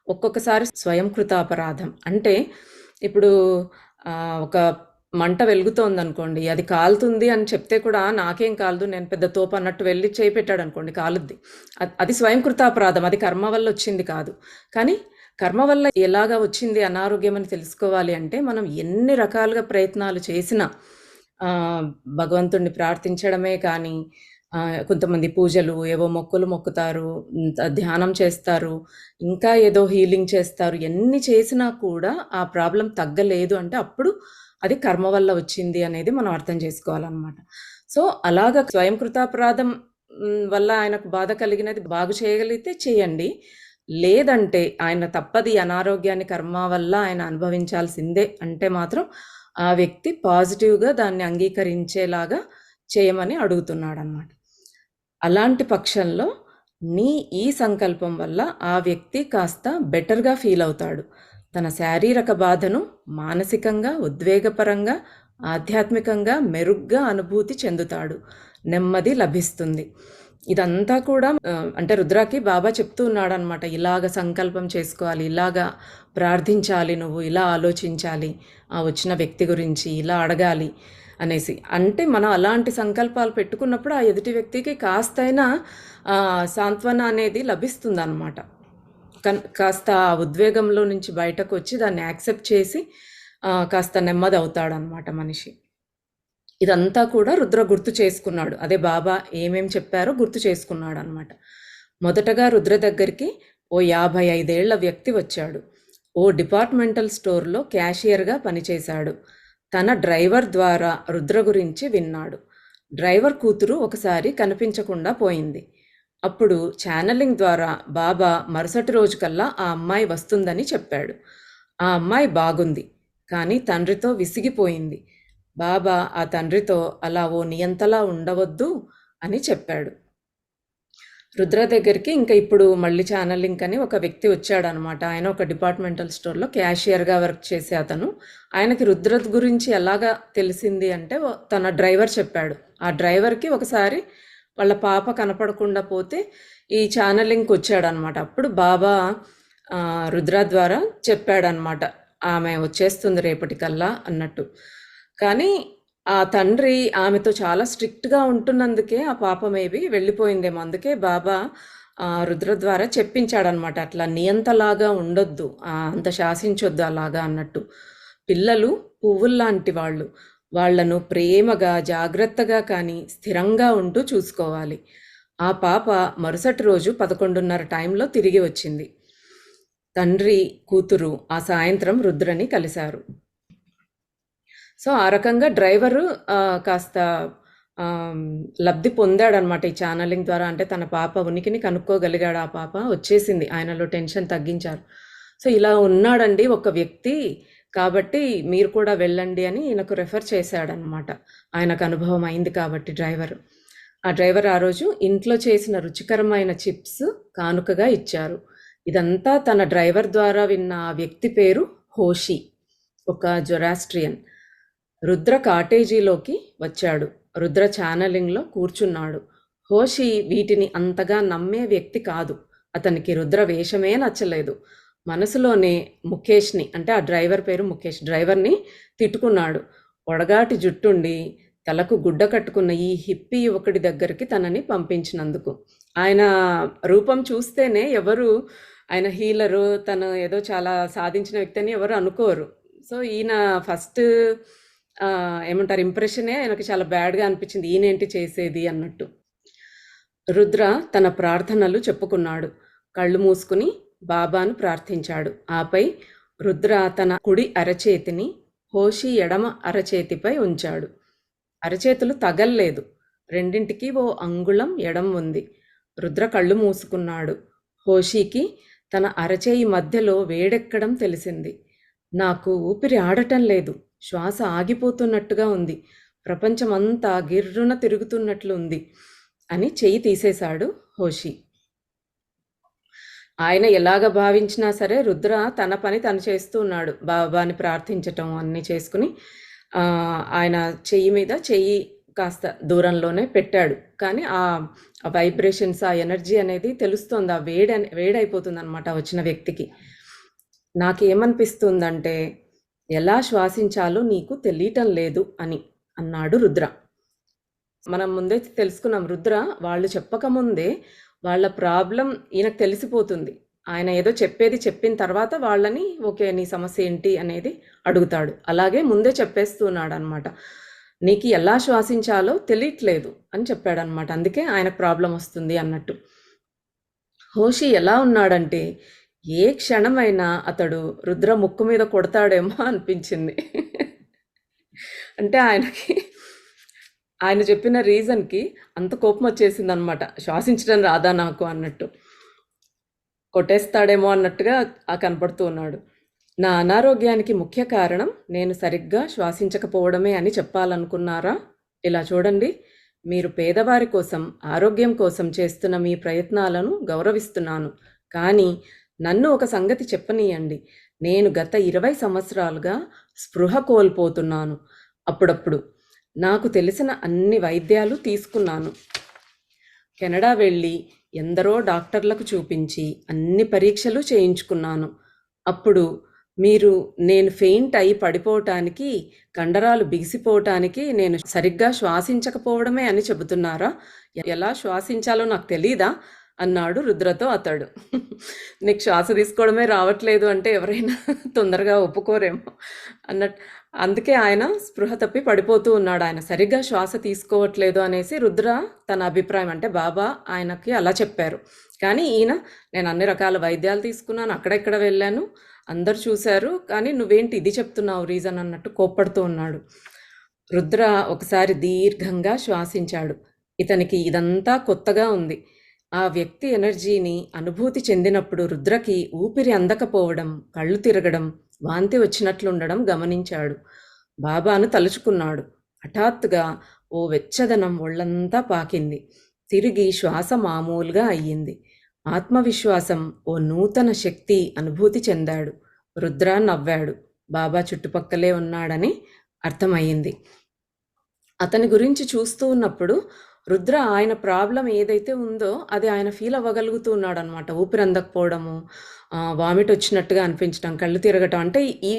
ఒక్కొక్కసారి స్వయం కృతాపరాధం. అంటే ఇప్పుడు ఒక మంట వెలుగుతోందనుకోండి, అది కాలుతుంది అని చెప్తే కూడా నాకేం కాలదు, నేను పెద్ద తోపు అన్నట్టు వెళ్ళి చేయి పెట్టాడనుకోండి కాలుద్ది. అది స్వయంకృతాపరాధం. అది కర్మ వల్ల వచ్చింది కాదు. కానీ కర్మ వల్ల ఎలాగా వచ్చింది అనారోగ్యం అని తెలుసుకోవాలి అంటే మనం ఎన్ని రకాలుగా ప్రయత్నాలు చేసినా భగవంతుడిని ప్రార్థించడమే కానీ, కొంతమంది పూజలు ఏవో మొక్కులు మొక్కుతారు, ధ్యానం చేస్తారు, ఇంకా ఏదో హీలింగ్ చేస్తారు. ఎన్ని చేసినా కూడా ఆ ప్రాబ్లమ్ తగ్గలేదు అంటే అప్పుడు అది కర్మ వల్ల వచ్చింది అనేది మనం అర్థం చేసుకోవాలన్నమాట. సో, అలాగా స్వయంకృతాపరాధం వల్ల ఆయనకు బాధ కలిగినది బాగు చేయగలిగితే చేయండి. లేదంటే ఆయన తప్పది అనారోగ్యాన్ని కర్మ వల్ల ఆయన అనుభవించాల్సిందే అంటే మాత్రం ఆ వ్యక్తి పాజిటివ్‌గా దాన్ని అంగీకరించేలాగా చేయమని అడుగుతున్నాడన్నమాట. అలాంటి పక్షంలో నీ ఈ సంకల్పం వల్ల ఆ వ్యక్తి కాస్త బెటర్‌గా ఫీల్ అవుతాడు. తన శారీరక బాధను మానసికంగా, ఉద్వేగపరంగా, ఆధ్యాత్మికంగా మెరుగ్గా అనుభూతి చెందుతాడు. నెమ్మది లభిస్తుంది. ఇదంతా కూడా అంటే రుద్రాకి బాబా చెప్తూ ఉన్నాడనమాట. ఇలాగ సంకల్పం చేసుకోవాలి, ఇలాగా ప్రార్థించాలి నువ్వు, ఇలా ఆలోచించాలి, ఆ వచ్చిన వ్యక్తి గురించి ఇలా అడగాలి అనేసి. అంటే మనం అలాంటి సంకల్పాలు పెట్టుకున్నప్పుడు ఆ ఎదుటి వ్యక్తికి కాస్తైనా సాంత్వన అనేది లభిస్తుందన్నమాట. కాస్త ఆ ఉద్వేగంలో నుంచి బయటకు వచ్చి దాన్ని యాక్సెప్ట్ చేసి కాస్త నెమ్మది అవుతాడనమాట మనిషి. ఇదంతా కూడా రుద్ర గుర్తు చేసుకున్నాడు. అదే బాబా ఏమేం చెప్పారో గుర్తు చేసుకున్నాడు అనమాట. మొదటగా రుద్ర దగ్గరికి ఓ 55 ఏళ్ల వ్యక్తి వచ్చాడు. ఓ డిపార్ట్మెంటల్ స్టోర్లో క్యాషియర్గా పనిచేశాడు. తన డ్రైవర్ ద్వారా రుద్ర గురించి విన్నాడు. డ్రైవర్ కూతురు ఒకసారి కనిపించకుండా పోయింది. అప్పుడు ఛానలింగ్ ద్వారా బాబా మరుసటి రోజుకల్లా ఆ అమ్మాయి వస్తుందని చెప్పాడు. ఆ అమ్మాయి బాగుంది, కానీ తండ్రితో విసిగిపోయింది. బాబా ఆ తండ్రితో అలా ఓ నియంతలా ఉండవద్దు అని చెప్పాడు. రుద్ర దగ్గరికి ఇంకా ఇప్పుడు మళ్ళీ ఛానలింగ్ అని ఒక వ్యక్తి వచ్చాడనమాట. ఆయన ఒక డిపార్ట్మెంటల్ స్టోర్లో క్యాషియర్గా వర్క్ చేసే అతను. ఆయనకి రుద్ర గురించి ఎలాగా తెలిసింది అంటే తన డ్రైవర్ చెప్పాడు. ఆ డ్రైవర్కి ఒకసారి వాళ్ళ పాప కనపడకుండా పోతే ఈ ఛానలింగ్కి వచ్చాడనమాట. అప్పుడు బాబా రుద్ర ద్వారా చెప్పాడనమాట, ఆమె వచ్చేస్తుంది రేపటికల్లా అన్నట్టు. కానీ ఆ తండ్రి ఆమెతో చాలా స్ట్రిక్ట్‌గా ఉంటున్నందుకే ఆ పాప మేబీ వెళ్ళిపోయిందేమో. అందుకే బాబా రుద్ర ద్వారా చెప్పించాడనమాట. అట్లా నియంతలాగా ఉండొద్దు, అంత శాసించొద్దు అలాగా అన్నట్టు. పిల్లలు పువ్వుల్లాంటి వాళ్ళు. వాళ్ళను ప్రేమగా, జాగ్రత్తగా కానీ స్థిరంగా ఉంటూ చూసుకోవాలి. ఆ పాప మరుసటి రోజు 11:30 టైంలో తిరిగి వచ్చింది. తండ్రి, కూతురు ఆ సాయంత్రం రుద్రని కలిశారు. సో, ఆ రకంగా డ్రైవరు కాస్త లబ్ధి పొందాడనమాట ఈ ఛానలింగ్ ద్వారా. అంటే తన పాప ఉనికిని కనుక్కోగలిగాడు. ఆ పాప వచ్చేసింది. ఆయనలో టెన్షన్ తగ్గించారు. సో, ఇలా ఉన్నాడండి ఒక వ్యక్తి, కాబట్టి మీరు కూడా వెళ్ళండి అని ఈయనకు రెఫర్ చేశాడనమాట. ఆయనకు అనుభవం అయింది కాబట్టి డ్రైవరు. ఆ డ్రైవర్ ఆ రోజు ఇంట్లో చేసిన రుచికరమైన చిప్స్ కానుకగా ఇచ్చారు. ఇదంతా తన డ్రైవర్ ద్వారా విన్న ఆ వ్యక్తి పేరు హోషి, ఒక జొరాస్ట్రియన్. రుద్ర కాటేజీలోకి వచ్చాడు. రుద్ర ఛానలింగ్లో కూర్చున్నాడు. హోషి వీటిని అంతగా నమ్మే వ్యక్తి కాదు. అతనికి రుద్ర వేషమే నచ్చలేదు. మనసులోనే ముఖేష్ని, అంటే ఆ డ్రైవర్ పేరు ముఖేష్, డ్రైవర్ని తిట్టుకున్నాడు. పొడగాటి జుట్టుండి తలకు గుడ్డ కట్టుకున్న ఈ హిప్పీ యువకుడి దగ్గరికి తనని పంపించినందుకు. ఆయన రూపం చూస్తేనే ఎవరు ఆయన హీలరు, తను ఏదో చాలా సాధించిన వ్యక్తి అని ఎవరు అనుకోరు. సో, ఈయన ఫస్ట్ ఏమంటారు ఇంప్రెషనే ఆయనకు చాలా బ్యాడ్‌గా అనిపించింది. ఈయనేంటి చేసేది అన్నట్టు. రుద్ర తన ప్రార్థనలు చెప్పుకున్నాడు. కళ్ళు మూసుకుని బాబాను ప్రార్థించాడు. ఆపై రుద్ర తన కుడి అరచేతిని హోషి ఎడమ అరచేతిపై ఉంచాడు. అరచేతులు తగల్లేదు. రెండింటికి ఓ అంగుళం ఎడం ఉంది. రుద్ర కళ్ళు మూసుకున్నాడు. హోషికి తన అరచేయి మధ్యలో వేడెక్కడం తెలిసింది. నాకు ఊపిరి ఆడటం లేదు, శ్వాస ఆగిపోతున్నట్టుగా ఉంది, ప్రపంచమంతా గిర్రున తిరుగుతున్నట్లు ఉంది అని చెయ్యి తీసేశాడు హోషి. ఆయన ఎలాగ భావించినా సరే రుద్ర తన పని తను చేస్తూ ఉన్నాడు. బాబాని ప్రార్థించటం అన్నీ చేసుకుని ఆయన చెయ్యి మీద చెయ్యి కాస్త దూరంలోనే పెట్టాడు. కానీ ఆ వైబ్రేషన్స్, ఆ ఎనర్జీ అనేది తెలుస్తుంది. ఆ వేడైపోతుంది అనమాట వచ్చిన వ్యక్తికి. నాకేమనిపిస్తుందంటే ఎలా శ్వాసించాలో నీకు తెలియటం లేదు అని అన్నాడు రుద్ర. మనం ముందే తెలుసుకున్నాం రుద్ర వాళ్ళు చెప్పకముందే వాళ్ళ ప్రాబ్లం ఈయనకు తెలిసిపోతుంది. ఆయన ఏదో చెప్పిన తర్వాత వాళ్ళని ఓకే నీ సమస్య ఏంటి అనేది అడుగుతాడు. అలాగే ముందే చెప్పేస్తున్నాడనమాట. నీకు ఎలా శ్వాసించాలో తెలియట్లేదు అని చెప్పాడనమాట. అందుకే ఆయనకు ప్రాబ్లం వస్తుంది అన్నట్టు. హోషి ఎలా ఉన్నాడంటే ఏ క్షణమైనా అతడు రుద్ర ముక్కు మీద కొడతాడేమో అనిపించింది. అంటే ఆయన చెప్పిన రీజన్‌కి అంత కోపం వచ్చేసిందనమాట. శ్వాసించడం రాదా నాకు అన్నట్టు. కొట్టేస్తాడేమో అన్నట్టుగా కనపడుతూ ఉన్నాడు. నా అనారోగ్యానికి ముఖ్య కారణం నేను సరిగ్గా శ్వాసించకపోవడమే అని చెప్పాలనుకున్నారా? ఇలా చూడండి, మీరు పేదవారి కోసం, ఆరోగ్యం కోసం చేస్తున్న మీ ప్రయత్నాలను గౌరవిస్తున్నాను. కానీ నన్ను ఒక సంగతి చెప్పనీయండి. నేను గత 20 సంవత్సరాలుగా స్పృహ కోల్పోతున్నాను. అప్పుడప్పుడు నాకు తెలిసిన అన్ని వైద్యాలు తీసుకున్నాను. కెనడా వెళ్ళి ఎందరో డాక్టర్లకు చూపించి అన్ని పరీక్షలు చేయించుకున్నాను. అప్పుడు మీరు నేను ఫెయింట్ అయి పడిపోవటానికి, కండరాలు బిగిసిపోవటానికి నేను సరిగ్గా శ్వాసించకపోవడమే అని చెబుతున్నారా? ఎలా శ్వాసించాలో నాకు తెలీదా? అన్నాడు రుద్రతో అతడు. నీకు శ్వాస తీసుకోవడమే రావట్లేదు అంటే ఎవరైనా తొందరగా ఒప్పుకోరేమో అన్నట్టు. అందుకే ఆయన స్పృహ తప్పి పడిపోతూ ఉన్నాడు. ఆయన సరిగ్గా శ్వాస తీసుకోవట్లేదు అనేసి రుద్ర తన అభిప్రాయం, అంటే బాబా ఆయనకి అలా చెప్పారు. కానీ ఈయన నేను అన్ని రకాల వైద్యాలు తీసుకున్నాను, అక్కడెక్కడ వెళ్ళాను, అందరు చూశారు, కానీ నువ్వేంటి ఇది చెప్తున్నావు రీజన్ అన్నట్టు కోప్పడుతూ ఉన్నాడు. రుద్ర ఒకసారి దీర్ఘంగా శ్వాసించాడు. ఇతనికి ఇదంతా కొత్తగా ఉంది. ఆ వ్యక్తి ఎనర్జీని అనుభూతి చెందినప్పుడు రుద్రకి ఊపిరి అందకపోవడం, కళ్ళు తిరగడం, వాంతి వచ్చినట్లుండడం గమనించాడు. బాబాను తలుచుకున్నాడు. హఠాత్తుగా ఓ వెచ్చదనం ఒళ్ళంతా పాకింది. తిరిగి శ్వాస మామూలుగా అయ్యింది. ఆత్మవిశ్వాసం, ఓ నూతన శక్తి అనుభూతి చెందాడు. రుద్ర నవ్వాడు. బాబా చుట్టుపక్కలే ఉన్నాడని అర్థమయ్యింది. అతని గురించి చూస్తూ ఉన్నప్పుడు రుద్ర ఆయన ప్రాబ్లం ఏదైతే ఉందో అది ఆయన ఫీల్ అవ్వగలుగుతూ ఉన్నాడు అనమాట. ఊపిరి అందకపోవడము, వామిట్ వచ్చినట్టుగా అనిపించడం, కళ్ళు తిరగటం, అంటే ఈ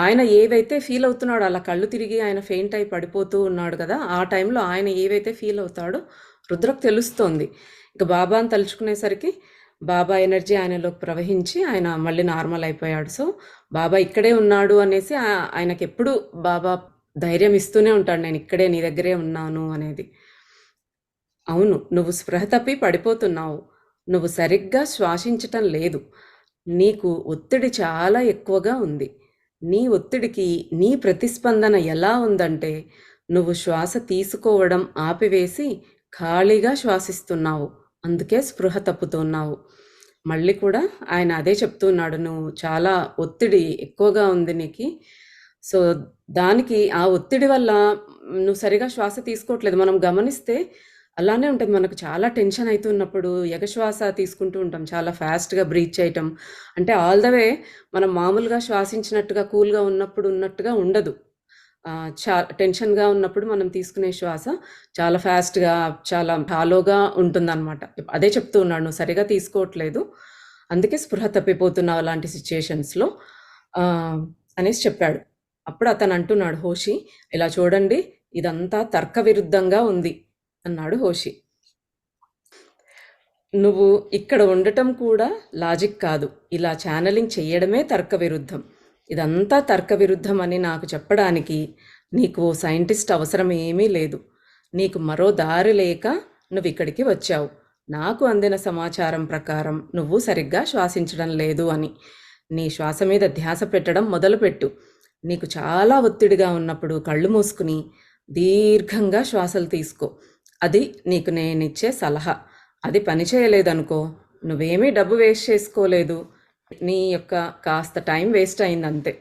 ఆయన ఏవైతే ఫీల్ అవుతున్నాడో అలా కళ్ళు తిరిగి ఆయన ఫెయింట్ అయి పడిపోతూ ఉన్నాడు కదా, ఆ టైంలో ఆయన ఏవైతే ఫీల్ అవుతాడో రుద్రకు తెలుస్తోంది. ఇక బాబాని తలుచుకునేసరికి బాబా ఎనర్జీ ఆయనలోకి ప్రవహించి ఆయన మళ్ళీ నార్మల్ అయిపోయాడు. సో బాబా ఇక్కడే ఉన్నాడు అనేసి ఆయనకి ఎప్పుడు బాబా ధైర్యం ఇస్తూనే ఉంటాడు, నేను ఇక్కడే నీ దగ్గరే ఉన్నాను అనేది. అవును, నువ్వు స్పృహ తప్పి పడిపోతున్నావు. నువ్వు సరిగ్గా శ్వాసించటం లేదు. నీకు ఒత్తిడి చాలా ఎక్కువగా ఉంది. నీ ఒత్తిడికి నీ ప్రతిస్పందన ఎలా ఉందంటే నువ్వు శ్వాస తీసుకోవడం ఆపివేసి ఖాళీగా శ్వాసిస్తున్నావు. అందుకే స్పృహ తప్పుతున్నావు. మళ్ళీ కూడా ఆయన అదే చెప్తున్నాడు, నువ్వు చాలా ఒత్తిడి ఎక్కువగా ఉంది నీకు. సో దానికి ఆ ఒత్తిడి వల్ల నువ్వు సరిగా శ్వాస తీసుకోవట్లేదు. మనం గమనిస్తే అలానే ఉంటుంది. మనకు చాలా టెన్షన్ అవుతున్నప్పుడు ఎగశ్వాస తీసుకుంటూ ఉంటాం, చాలా ఫాస్ట్గా బ్రీత్ చేయటం. అంటే ఆల్ ద వే మనం మామూలుగా శ్వాసించినట్టుగా కూల్గా ఉన్నప్పుడు ఉన్నట్టుగా ఉండదు. టెన్షన్గా ఉన్నప్పుడు మనం తీసుకునే శ్వాస చాలా ఫాస్ట్గా, చాలా హాలోగా ఉంటుందన్నమాట. అదే చెప్తూ ఉన్నాడు, నువ్వు సరిగా తీసుకోవట్లేదు, అందుకే స్పృహ తప్పిపోతున్నావు అలాంటి సిచ్యుయేషన్స్లో అనేసి చెప్పాడు. అప్పుడు అతను అంటున్నాడు, హోషి ఇలా చూడండి, ఇదంతా తర్క విరుద్ధంగా ఉంది అన్నాడు హోషి. నువ్వు ఇక్కడ ఉండటం కూడా లాజిక్ కాదు, ఇలా ఛానలింగ్ చేయడమే తర్క విరుద్ధం. ఇదంతా తర్క విరుద్ధం అని నాకు చెప్పడానికి నీకు సైంటిస్ట్ అవసరం ఏమీ లేదు. నీకు మరో దారి లేక నువ్వు ఇక్కడికి వచ్చావు. నాకు అందిన సమాచారం ప్రకారం నువ్వు సరిగ్గా శ్వాసించడం లేదు అని. నీ శ్వాస మీద ధ్యాస పెట్టడం మొదలుపెట్టు. నీకు చాలా ఒత్తిడిగా ఉన్నప్పుడు కళ్ళు మూసుకుని దీర్ఘంగా శ్వాసలు తీసుకో. అది నీకు నేనిచ్చే సలహా. అది పనిచేయలేదనుకో, నువ్వేమీ డబ్బు వేస్ట్ చేసుకోలేదు, నీ యొక్క కాస్త టైం వేస్ట్ అయిందంతే.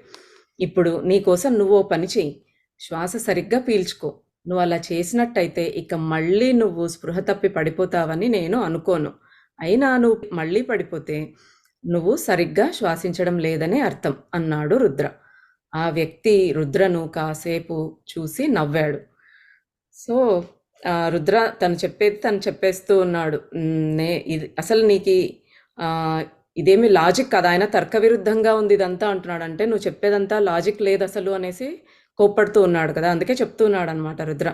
ఇప్పుడు నీకోసం నువ్వు ఓ పని చెయ్యి, శ్వాస సరిగ్గా పీల్చుకో. నువ్వు అలా చేసినట్టయితే ఇక మళ్ళీ నువ్వు స్పృహ తప్పి పడిపోతావని నేను అనుకోను. అయినా నువ్వు మళ్ళీ పడిపోతే నువ్వు సరిగ్గా శ్వాసించడం లేదని అర్థం అన్నాడు రుద్ర. ఆ వ్యక్తి రుద్రను కాసేపు చూసి నవ్వాడు. సో రుద్ర తను చెప్పేది తను చెప్పేస్తూ ఉన్నాడు. ఇది అసలు నీకు ఇదేమి లాజిక్ కాదు. ఆయన తర్కవిరుద్ధంగా ఉంది ఇదంతా అంటున్నాడు. అంటే నువ్వు చెప్పేదంతా లాజిక్ లేదసలు అనేసి కోప్పడుతూ ఉన్నాడు కదా! అందుకే చెప్తూ ఉన్నాడనమాట రుద్ర.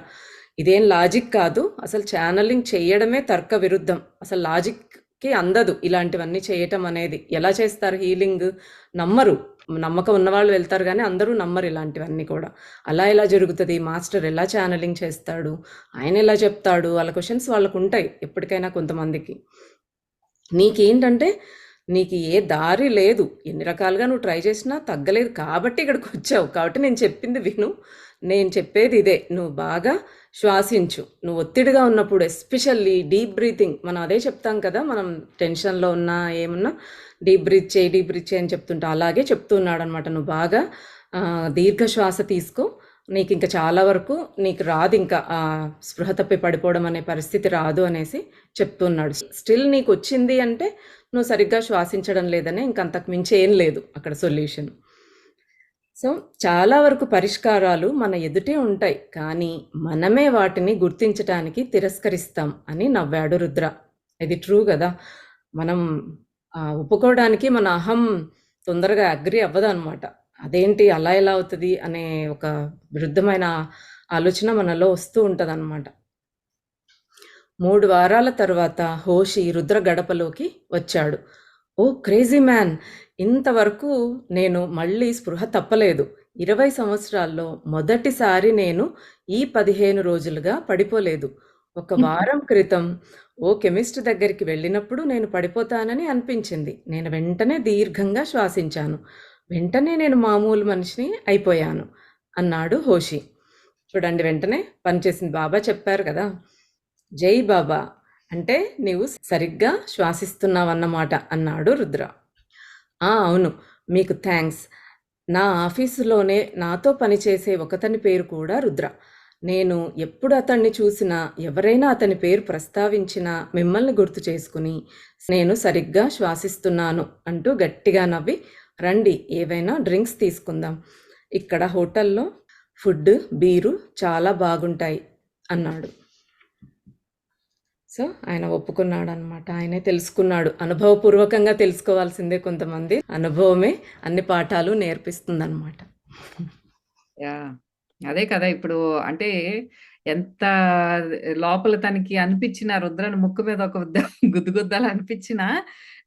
ఇదేం లాజిక్ కాదు. అసలు ఛానెలింగ్ చెయ్యడమే తర్క విరుద్ధం. అసలు లాజిక్‌కి అందదు ఇలాంటివన్నీ చేయటం అనేది. ఎలా చేస్తారు హీలింగ్? నమ్మరు. నమ్మకం ఉన్నవాళ్ళు వెళ్తారు గానీ అందరూ నమ్మరు ఇలాంటివన్నీ కూడా. అలా ఎలా జరుగుతది? మాస్టర్ ఎలా ఛానెలింగ్ చేస్తాడు? ఆయనెలా చెప్తాడు? వాళ్ళ క్వెషన్స్ వాళ్ళకుంటాయి ఎప్పటికైనా కొంతమందికి. నీకేంటంటే నీకు ఏ దారి లేదు. ఎన్ని రకాలుగా నువ్వు ట్రై చేసినా తగ్గలేదు కాబట్టి ఇక్కడికొచ్చావు. కాబట్టి నేను చెప్పింది విను. నేను చెప్పేది ఇదే. నువ్వు బాగా శ్వాసించు. నువ్వు ఒత్తిడిగా ఉన్నప్పుడు ఎస్పెషల్లీ డీప్ బ్రీతింగ్ మనం అదే చెప్తాం కదా! మనం టెన్షన్‌లో ఉన్నా, ఏమున్నా డీప్ బ్రీత్ చేయి, డీప్ బ్రీత్ చేయి అని చెప్తుంటా. అలాగే చెప్తున్నాడనమాట. నువ్వు బాగా దీర్ఘ శ్వాస తీసుకో. నీకింక చాలా వరకు నీకు రాదింకా స్పృహ తప్పి పడిపోవడం అనే పరిస్థితి రాదు అనేసి చెప్తున్నాడు. స్టిల్ నీకొచ్చింది అంటే నువ్వు సరిగ్గా శ్వాసించడం లేదనే ఇంకంతకు మించి ఏం లేదు అక్కడ సొల్యూషన్. సో, చాలా వరకు పరిష్కారాలు మన ఎదుటే ఉంటాయి. కానీ మనమే వాటిని గుర్తించటానికి తిరస్కరిస్తాం అని నవ్వాడు రుద్ర. ఇది ట్రూ గదా! మనం ఒప్పుకోవడానికి మన అహం తొందరగా అగ్రీ అవ్వదనమాట. అదేంటి అలా ఎలా అవుతది అనే ఒక విరుద్ధమైన ఆలోచన మనలో వస్తూ ఉంటదనమాట. 3 వారాల తరువాత హోషి రుద్ర గడపలోకి వచ్చాడు. ఓహ్! Crazy man! ఇంతవరకు నేను మళ్ళీ స్పృహ తప్పలేదు. 20 సంవత్సరాల్లో మొదటిసారి నేను ఈ 15 రోజులుగా పడిపోలేదు. ఒక వారం క్రితం ఓ కెమిస్ట్ దగ్గరికి వెళ్ళినప్పుడు నేను పడిపోతానని అనిపించింది. నేను వెంటనే దీర్ఘంగా శ్వాసించాను. వెంటనే నేను మామూలు మనిషిని అయిపోయాను అన్నాడు హోషి. చూడండి వెంటనే పనిచేసింది. బాబా చెప్పారు కదా! జై బాబా! అంటే నీవు సరిగ్గా శ్వాసిస్తున్నావన్నమాట అన్నాడు రుద్ర. అవును. మీకు థాంక్స్. నా ఆఫీసులోనే నాతో పనిచేసే ఒకతని పేరు కూడా రుద్ర. నేను ఎప్పుడు అతన్ని చూసినా, ఎవరైనా అతని పేరు ప్రస్తావించినా మిమ్మల్ని గుర్తు చేసుకుని, నేను సరిగ్గా శ్వాసిస్తున్నాను అంటూ గట్టిగా నవ్వి, రండి ఏవైనా డ్రింక్స్ తీసుకుందాం. ఇక్కడ హోటల్లో ఫుడ్, బీరు చాలా బాగుంటాయి అన్నాడు. సో, ఆయన ఒప్పుకున్నాడనమాట. ఆయనే తెలుసుకున్నాడు. అనుభవపూర్వకంగా తెలుసుకోవాల్సిందే కొంతమంది. అనుభవమే అన్ని పాఠాలు నేర్పిస్తుందనమాట. యాహ్! అదే కదా! ఇప్పుడు అంటే ఎంత లోపల తనకి అనిపించిన రుద్రని ముక్కు మీద ఒక గుద్దాలనిపించినా,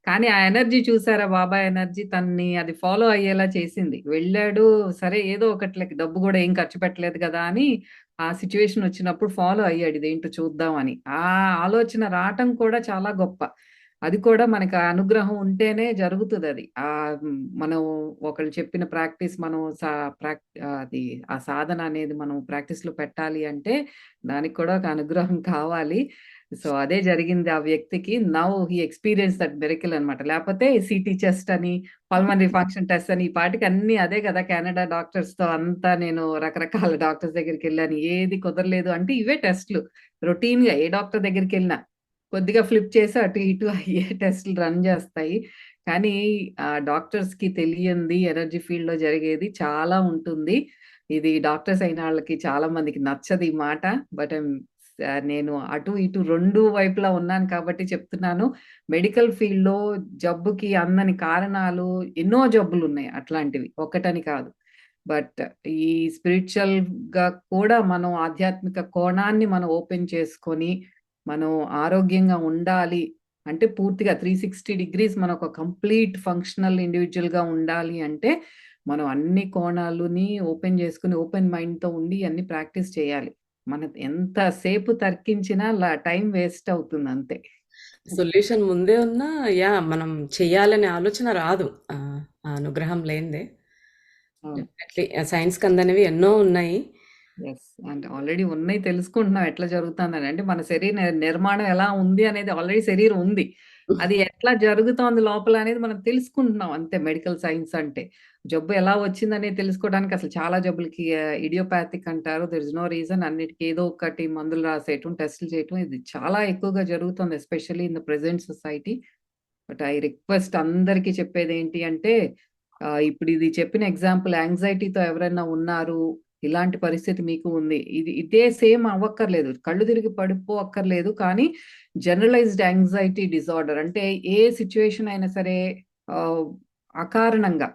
కానీ ఆ ఎనర్జీ చూసారా బాబా ఎనర్జీ తనని అది ఫాలో అయ్యేలా చేసింది. వెళ్ళాడు సరే ఏదో ఒకట్లే డబ్బు గూడా ఏం ఖర్చు పెట్టలేదు గదా! అని ఆ సిట్యుయేషన్ వచ్చినప్పుడు ఫాలో అయ్యాడు ఇదేంటో చూద్దాం అని. ఆ ఆలోచన రాటం కూడా చాలా గొప్ప. అది కూడా మనకు ఆ అనుగ్రహం ఉంటేనే జరుగుతదది. మనం ఒకళ్ళు చెప్పిన ప్రాక్టీస్ మనం అది ఆ సాధన అనేది మనం ప్రాక్టీస్‌లో పెట్టాలి అంటే, దానికి కూడా ఒక అనుగ్రహం కావాలి. సో, అదే జరిగింది ఆ వ్యక్తికి. Now he experience that miracle అన్నమాట. లేపోతే సీటీ చెస్ట్ అని, పల్మనరీ ఫంక్షన్ టెస్ట్ అని ఈ పాటికి అన్నీ అదే గదా! కెనడా డాక్టర్స్‌తో అంతా నేను రకరకాల డాక్టర్స్ దగ్గరికెళ్ళాను. ఏది కుదరలేదు అంటే ఇవే టెస్ట్‌లు. రొటీన్‌గా ఏ డాక్టర్ దగ్గరికెళ్ళినా. కొద్దిగా ఫ్లిప్ చేసి అటు ఇటు అయ్యే టెస్ట్‌లు రన్ జేస్తాయి. కానీ డాక్టర్స్‌కి తెలియంది ఎనర్జీ ఫీల్డ్‌లో జరిగేది చాలా ఉంటుంది. ఇది డాక్టర్స్ అయిన ఆళ్ళకి చాలా మందికి నచ్చదు ఈ మాట. బట్ నేను అటు ఇటు 2 వైపులా ఉన్నాను కాబట్టి చెప్తున్నాను. మెడికల్ ఫీల్డ్‌లో జబ్బుకి అందని కారణాలు ఎన్నో జబ్బులున్నాయి అట్లాంటివి. ఒక్కటని కాదు. బట్ ఈ స్పిరిచువల్‌గా కూడా మనం ఆధ్యాత్మిక కోణాన్ని మనం ఓపెన్ చేసుకొని, మనం ఆరోగ్యంగా ఉండాలి అంటే పూర్తిగా 360 డిగ్రీస్ మనం ఒక కంప్లీట్ ఫంక్షనల్ ఇండివిడ్యుయల్‌గా ఉండాలి అంటే, మనం అన్ని కోణాలుని ఓపెన్ చేసుకొని, ఓపెన్ మైండ్‌తో ఉండి అన్ని ప్రాక్టీస్ చేయాలి. మనం ఎంత సేపు తర్కించినా టైం వేస్ట్ అవుతుందంతే. సొల్యూషన్ ముందే ఉన్నా మనం చెయ్యాలనే ఆలోచన రాదు. ఆ అనుగ్రహం లేనిదే. అవును. డెఫినెట్‌లీ సైన్స్‌కి అందనివి ఎన్నో ఉన్నాయి. యెస్. అంటే ఆల్రెడీ ఉన్నాయి తెలుసుకుంటున్నాం ఎట్లా జరుగుతుందని. అంటే మన శరీర నిర్మాణం ఎలా ఉంది అనేది ఆల్రెడీ శరీరం ఉంది. అది ఎట్లా జరుగుతోంది లోపల అనేది మనం తెలుసుకుంటున్నాం అంతే మెడికల్ సైన్స్ అంటే. జబ్బు ఎలా వచ్చిందనేది తెలుసుకోవడానికి అసలు చాలా జబ్బులకి ఇడియోపాథిక్ అంటారు. దేర్ ఇస్ నో రీజన్ అన్నిటికి ఏదో ఒకటి మందులు రాసేయటం, టెస్టులు చేయటం ఇది చాలా ఎక్కువగా జరుగుతుంది. Especially in the present society. But I request అందరికి చెప్పేదేంటి అంటే ఇప్పుడు ఇది చెప్పిన ఎగ్జాంపుల్ యాంగ్జైటీతో ఎవరైనా ఉన్నారు. ఇలాంటి పరిస్థితి మీకు ఉంది. ఇదే సేమ్ అవ్వక్కర్లేదు. కళ్ళు తిరిగి పడిపోవక్కర్లేదు. కానీ జనరలైజ్డ్ యాంగ్జైటీ డిజార్డర్ అంటే ఏ సిట్యుయేషన్ అయినా సరే ఆహ్, అకారణంగా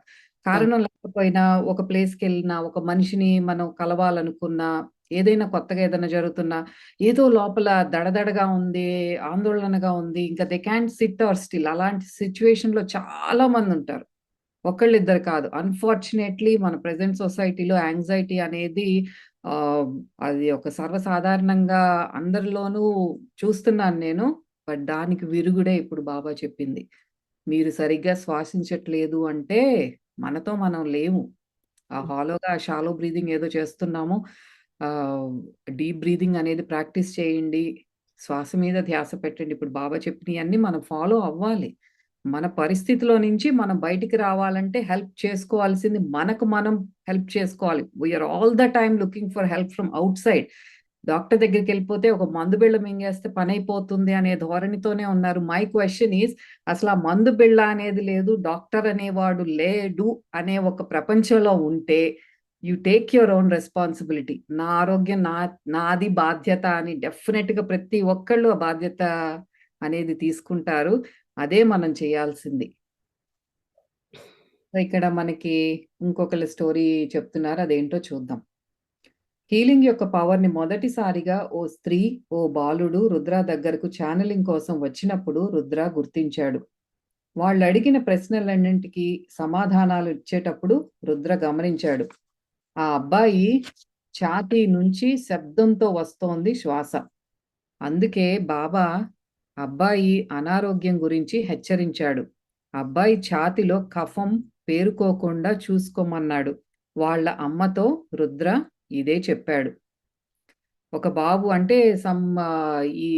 కారణం లేకపోయినా ఒక ప్లేస్‌కెళ్ళినా, ఒక మనిషిని మనం కలవాలనుకున్నా, ఏదైనా కొత్తగా ఏదైనా జరుగుతున్నా, ఏదో లోపల దడదడగా ఉంది, ఆందోళనగా ఉంది. ఇంకా they can't sit or still అలాంటి సిట్యుయేషన్‌లో చాలా మందుంటారు. ఒకళ్ళిద్దరు కాదు. అన్‌ఫార్చునేట్‌లీ మన ప్రెజెంట్ సొసైటీలో యాంగ్జైటీ అనేది ఆహ్, అది ఒక సర్వసాధారణంగా అందరిలోనూ చూస్తున్నాను నేను. బట్ దానికి విరుగుడే ఇప్పుడు బాబా చెప్పింది. మీరు సరిగ్గా శ్వాసించట్లేదు అంటే మనతో మనం లేము. ఆ హాలోగా షాలో బ్రీతింగ్ ఏదో చేస్తున్నాము. ఆహ్, డీప్ బ్రీతింగ్ అనేది ప్రాక్టీస్ చేయండి. శ్వాస మీద ధ్యాస పెట్టండి. ఇప్పుడు బాబా చెప్పినయన్నీ మనం ఫాలో అవ్వాలి. మన పరిస్థితిలో నుంచి మనం బయటికి రావాలంటే హెల్ప్ చేసుకోవాల్సింది మనకు మనం హెల్ప్ చేసుకోవాలి. We are all the time looking for help from outside. Doctor దగ్గరికెళ్ళిపోతే ఒక మందు బిళ్ళ మింగేస్తే పనైపోతుంది అనే ధోరణితోనే ఉన్నారు. మై క్వెషన్ ఈస్ అసలా మందు బిళ్ళ అనేది లేదు. డాక్టర్ అనేవాడు లేడు అనే ఒక ప్రపంచంలో ఉంటే you take your own responsibility. నా ఆరోగ్యం నాది బాధ్యత అని డెఫినిట్‌గా ప్రతి ఒక్కళ్ళు ఆ బాధ్యత అనేది తీసుకుంటారు. అదే మనం చేయాల్సింది. సో, ఇక్కడ మనకి ఇంకొకళ్ళ స్టోరీ చెప్తున్నారు. అదేంటో చూద్దాం. హీలింగ్ యొక్క పవర్‌ని మొదటిసారిగా ఓ స్త్రీ, ఓ బాలుడు రుద్ర దగ్గరకు ఛానెలింగ్ కోసం వచ్చినప్పుడు రుద్ర గుర్తించాడు. వాళ్ళడిగిన ప్రశ్నలన్నింటికి సమాధానాలు ఇచ్చేటప్పుడు రుద్ర గమనించాడు. ఆ అబ్బాయి ఛాతీ నుంచి శబ్దంతో వస్తోంది శ్వాస. అందుకే బాబా అబ్బాయి అనారోగ్యం గురించి హెచ్చరించాడు. అబ్బాయి ఛాతీలో కఫం పేరుకోకుండా చూసుకోమన్నాడు. వాళ్ళ అమ్మతో రుద్ర ఇదే చెప్పాడు. ఒక బాబు అంటే ఈ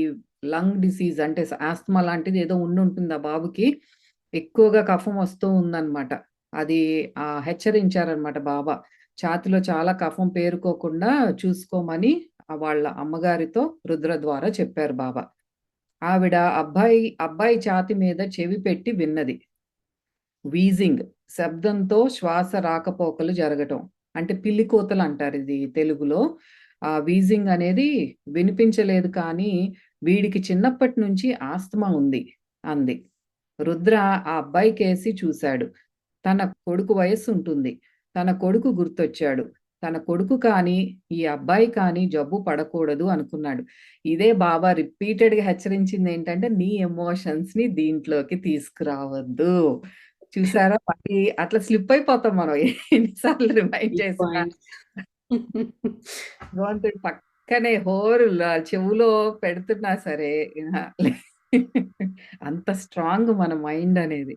లంగ్ డిసీజ్ అంటే ఆస్తమా లాంటిది ఏదో ఉండుంటుంది ఆ బాబుకి. ఎక్కువగా కఫం వస్తూ ఉందన్నమాట. అది హెచ్చరించారన్నమాట బాబా. ఛాతీలో చాలా కఫం పేరుకోకుండా చూసుకోమని వాళ్ళ అమ్మగారితో రుద్ర ద్వారా చెప్పారు బాబా. ఆవిడ అబ్బాయి ఛాతీ మీద చెవి పెట్టి విన్నది. వీజింగ్ శబ్దంతో శ్వాస రాకపోకలు జరగటం. అంటే పిల్లికూతలంటారిది తెలుగులో. వీజింగ్ అనేది వినిపించలేదు కానీ, వీడికి చిన్నప్పటి నుంచి ఆస్తమా ఉంది అంది. రుద్ర ఆ అబ్బాయికేసి చూశాడు. తన కొడుకు వయస్సుంటుంది. తన కొడుకు గుర్తొచ్చాడు. తన కొడుకు కానీ, ఈ అబ్బాయి కానీ జబ్బు పడకూడదు అనుకున్నాడు. ఇదే బాబా రిపీటెడ్‌గా హెచ్చరించిందేంటంటే, నీ ఎమోషన్స్‌ని దీంట్లోకి తీసుకురావద్దు. చూసారా? మళ్ళీ అట్లా స్లిప్ అయిపోతాం మనం. ఎన్ని సార్లు రిమైండ్ ఈ చేసినా. పాయింట్స్. భగవంతుడు పక్కనే హోరుల చెవులో పెడుతున్నా సరే అంత స్ట్రాంగ్ మన మైండ్ అనేది.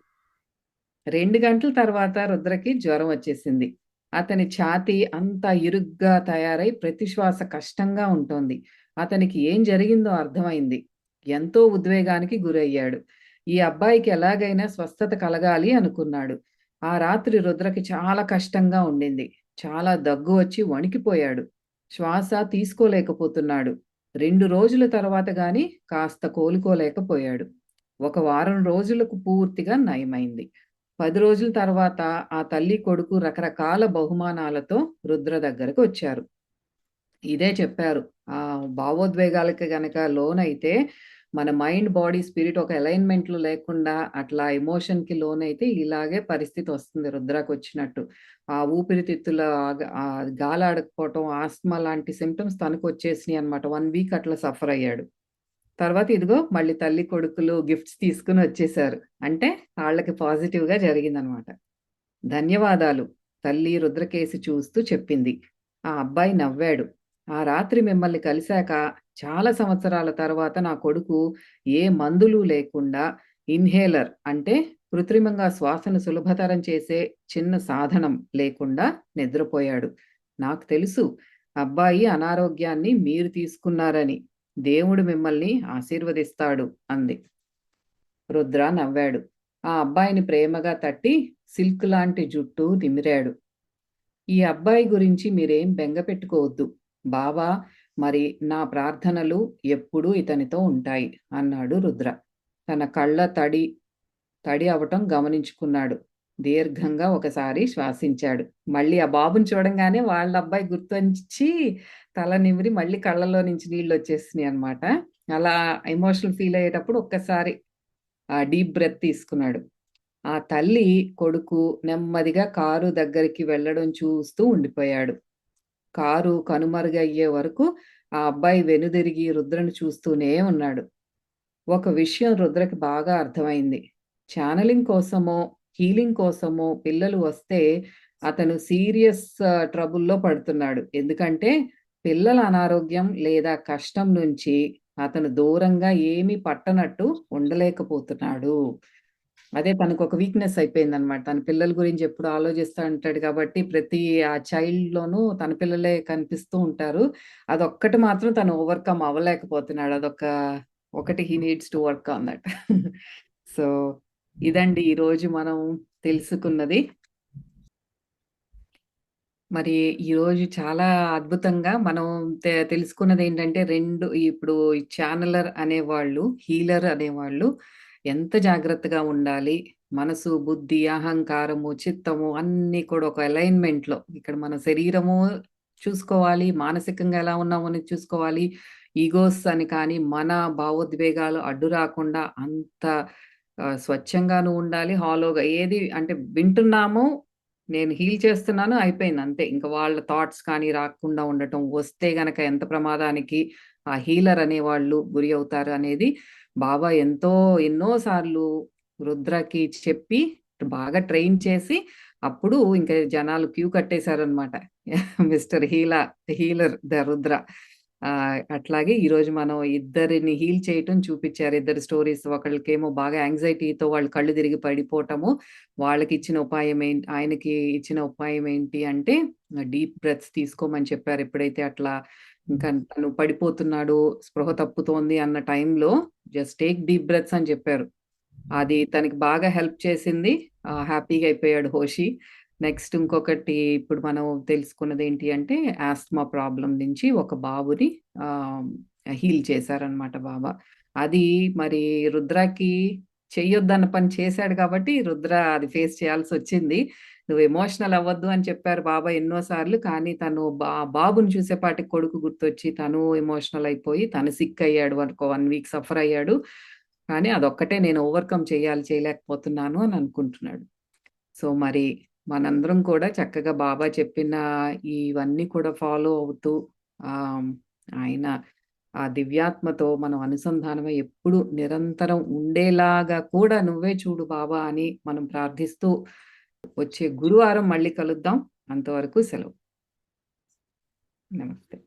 2 గంటల తర్వాత రుద్రకి జ్వరం వచ్చేసింది. అతని ఛాతీ అంతా ఇరుగ్గా తయారై ప్రతి శ్వాస కష్టంగా ఉంటోంది. అతనికి ఏం జరిగిందో అర్థమైంది. ఎంతో ఉద్వేగానికి గురయ్యాడు. ఈ అబ్బాయికి ఎలాగైనా స్వస్థత కలగాలి అనుకున్నాడు. ఆ రాత్రి రుద్రకి చాలా కష్టంగా ఉండింది. చాలా దగ్గు వచ్చి వణికిపోయాడు. శ్వాస తీసుకోలేకపోతున్నాడు. 2 రోజుల తర్వాత గాని కాస్త కోలుకోలేకపోయాడు. ఒక వారం రోజులకు పూర్తిగా నయమైంది. 10 రోజుల తర్వాత ఆ తల్లి, కొడుకు రకరకాల బహుమానాలతో రుద్ర దగ్గరకు వచ్చారు. ఇదే చెప్పారు. భావోద్వేగాలకి గనక లోనైతే మన మైండ్, బాడీ, స్పిరిట్ ఒక అలైన్‌మెంట్‌లో లేకుండా అట్లా ఎమోషన్‌కి లోనైతే ఇలాగే పరిస్థితి వస్తుంది రుద్రకొచ్చినట్టు. ఊపిరితిత్తుల గాలాడకపోవటం, ఆస్త్మా లాంటి సింప్టమ్స్ తనకొచ్చేసినియి అన్నమాట. 1 వీక్ అట్లా సఫర్ అయ్యాడు. తర్వాత ఇదిగో మళ్ళీ తల్లి, కొడుకులు గిఫ్ట్స్ తీసుకొని వచ్చేసారు. అంటే ఆళ్ళకి పాజిటివ్‌గా జరిగిందనమాట. ధన్యవాదాలు. తల్లి రుద్రకేసి చూస్తూ చెప్పింది. ఆ అబ్బాయి నవ్వాడు. ఆ రాత్రి మిమ్మల్ని కలిసాక చాలా సంవత్సరాల తర్వాత నా కొడుకు ఏ మందులు లేకుండా ఇన్‌హేలర్ అంటే కృత్రిమంగా శ్వాసను సులభతరం చేసే చిన్న సాధనం లేకుండా నిద్రపోయాడు. నాకు తెలుసు అబ్బాయి అనారోగ్యాన్ని మీరు తీసుకున్నారని. దేవుడు మిమ్మల్ని ఆశీర్వదిస్తాడు అంది. రుద్ర నవ్వాడు. ఆ అబ్బాయిని ప్రేమగా తట్టి సిల్క్ లాంటి జుట్టు నిమిరాడు. ఈ అబ్బాయి గురించి మీరేం బెంగ పెట్టుకోవద్దు. బావా మరి నా ప్రార్థనలు ఎప్పుడూ ఇతనితో ఉంటాయి అన్నాడు రుద్ర. తన కళ్ళ తడి అవటం గమనించుకున్నాడు. దీర్ఘంగా ఒకసారి శ్వాసించాడు. మళ్ళీ ఆ బాబుని చూడంగానే వాళ్ళ అబ్బాయి గుర్తొచ్చి తల నిమిరి మళ్ళీ కళ్ళలో నుంచి నీళ్ళొచ్చేసినాయనమాట. అలా ఎమోషనల్ ఫీల్ అయ్యేటప్పుడు ఒక్కసారి డీప్ బ్రెత్ తీసుకున్నాడు. ఆ తల్లి, కొడుకు నెమ్మదిగా కారు దగ్గరికి వెళ్ళడం చూస్తూ ఉండిపోయాడు. కారు కనుమరుగయ్యే వరకు ఆ అబ్బాయి వెనుదిరిగి రుద్రను చూస్తూనే ఉన్నాడు. ఒక విషయం రుద్రకి బాగా అర్థమైంది. ఛానెలింగ్ కోసమో, హీలింగ్ కోసమో పిల్లలు వస్తే అతను సీరియస్ ట్రబుల్‌లో పడుతున్నాడు. ఎందుకంటే పిల్లల అనారోగ్యం లేదా కష్టం నుంచి అతను దూరంగా ఏమీ పట్టనట్టు ఉండలేకపోతున్నాడు. అదే తనకొక వీక్‌నెస్ అయిపోయిందనమాట. తన పిల్లల గురించి ఎప్పుడు ఆలోచిస్తా ఉంటాడు కాబట్టి ప్రతి ఆ చైల్డ్‌లోనూ తన పిల్లలే కనిపిస్తూ ఉంటారు. అదొక్కటి మాత్రం తను ఓవర్‌కమ్ అవ్వలేకపోతున్నాడు. ఒకటి he needs to work on that. So, ఇదండి ఈరోజు మనం తెలుసుకున్నది. మరి ఈరోజు చాలా అద్భుతంగా మనం తెలుసుకున్నదేంటంటే 2 ఇప్పుడు ఈ ఛానెలర్ అనేవాళ్ళు, హీలర్ అనేవాళ్ళు ఎంత జాగ్రత్తగా ఉండాలి. మనసు, బుద్ధి, అహంకారము, చిత్తము అన్నీ కూడా ఒక అలైన్‌మెంట్‌లో ఇక్కడ మన శరీరము చూసుకోవాలి, మానసికంగా ఎలా ఉన్నామనేది చూసుకోవాలి. ఈగోస్ అని కానీ, మన భావోద్వేగాలు అడ్డు రాకుండా అంత స్వచ్ఛంగాను ఉండాలి. హాలోగా ఏది అంటే వింటున్నాము, నేను హీల్ చేస్తున్నాను అయిపోయింది అంతే. ఇంక వాళ్ళ థాట్స్ కానీ రాకుండా ఉండటం, వస్తే గనక ఎంత ప్రమాదానికి ఆ హీలర్ అనేవాళ్ళు గురి అవుతారు అనేది బాబా ఎన్నో సార్లు రుద్రకి చెప్పి బాగా ట్రైన్ చేసి అప్పుడు ఇంక జనాలు క్యూ కట్టేశారనమాట. Mister healer Rudra. అట్లాగే ఈరోజు మనం ఇద్దరిని హీల్ చేయటం చూపిచ్చారు. ఇద్దరి స్టోరీస్. ఒకళ్ళకేమో బాగా యాంగ్జైటీతో వాళ్ళు కళ్ళు తిరిగి పడిపోవటము. ఆయనకి ఇచ్చిన ఉపాయం ఏంటి అంటే డీప్ బ్రెత్స్ తీసుకోమని చెప్పారు. ఎప్పుడైతే అట్లా ఇంకా తను పడిపోతున్నాడు, స్పృహ తప్పుతోంది అన్న టైంలో జస్ట్ టేక్ డీప్ బ్రెత్స్ అని చెప్పారు. అది తనకి బాగా హెల్ప్ చేసింది. హ్యాపీగా అయిపోయాడు హోషి. నెక్స్ట్ ఇంకొకటి ఇప్పుడు మనం తెలుసుకున్నదేంటి అంటే ఆస్త్మా ప్రాబ్లమ్ నుంచి ఒక బాబుని ఆహ్, హీల్ చేశారనమాట బాబా. అది మరి రుద్రకి చెయ్యొద్దన్న పని చేశాడు కాబట్టి రుద్ర అది ఫేస్ చేయాల్సొచ్చింది. "నువ్వు ఎమోషనల్ అవ్వద్దు" అని చెప్పారు బాబా ఎన్నో సార్లు. కానీ తను బాబుని చూసేపాటికి కొడుకు గుర్తొచ్చి తను ఎమోషనల్ అయిపోయి తను సిక్ అయ్యాడు. ఒక 1 వీక్ సఫర్ అయ్యాడు. కానీ అదొక్కటే నేను ఓవర్‌కమ్ చేయలేకపోతున్నాను అని అనుకుంటున్నాడు. సో, మరి మనందరం కూడా చక్కగా బాబా చెప్పిన ఇవన్నీ కూడా ఫాలో అవుతూ ఆహ్, ఆయన ఆ దివ్యాత్మతో మనం అనుసంధానమై ఎప్పుడు నిరంతరం ఉండేలాగా కూడా నువ్వే చూడు బాబా అని మనం ప్రార్థిస్తూ వచ్చే గురువారం మళ్ళీ కలుద్దాం. అంతవరకు సెలవు. నమస్తే.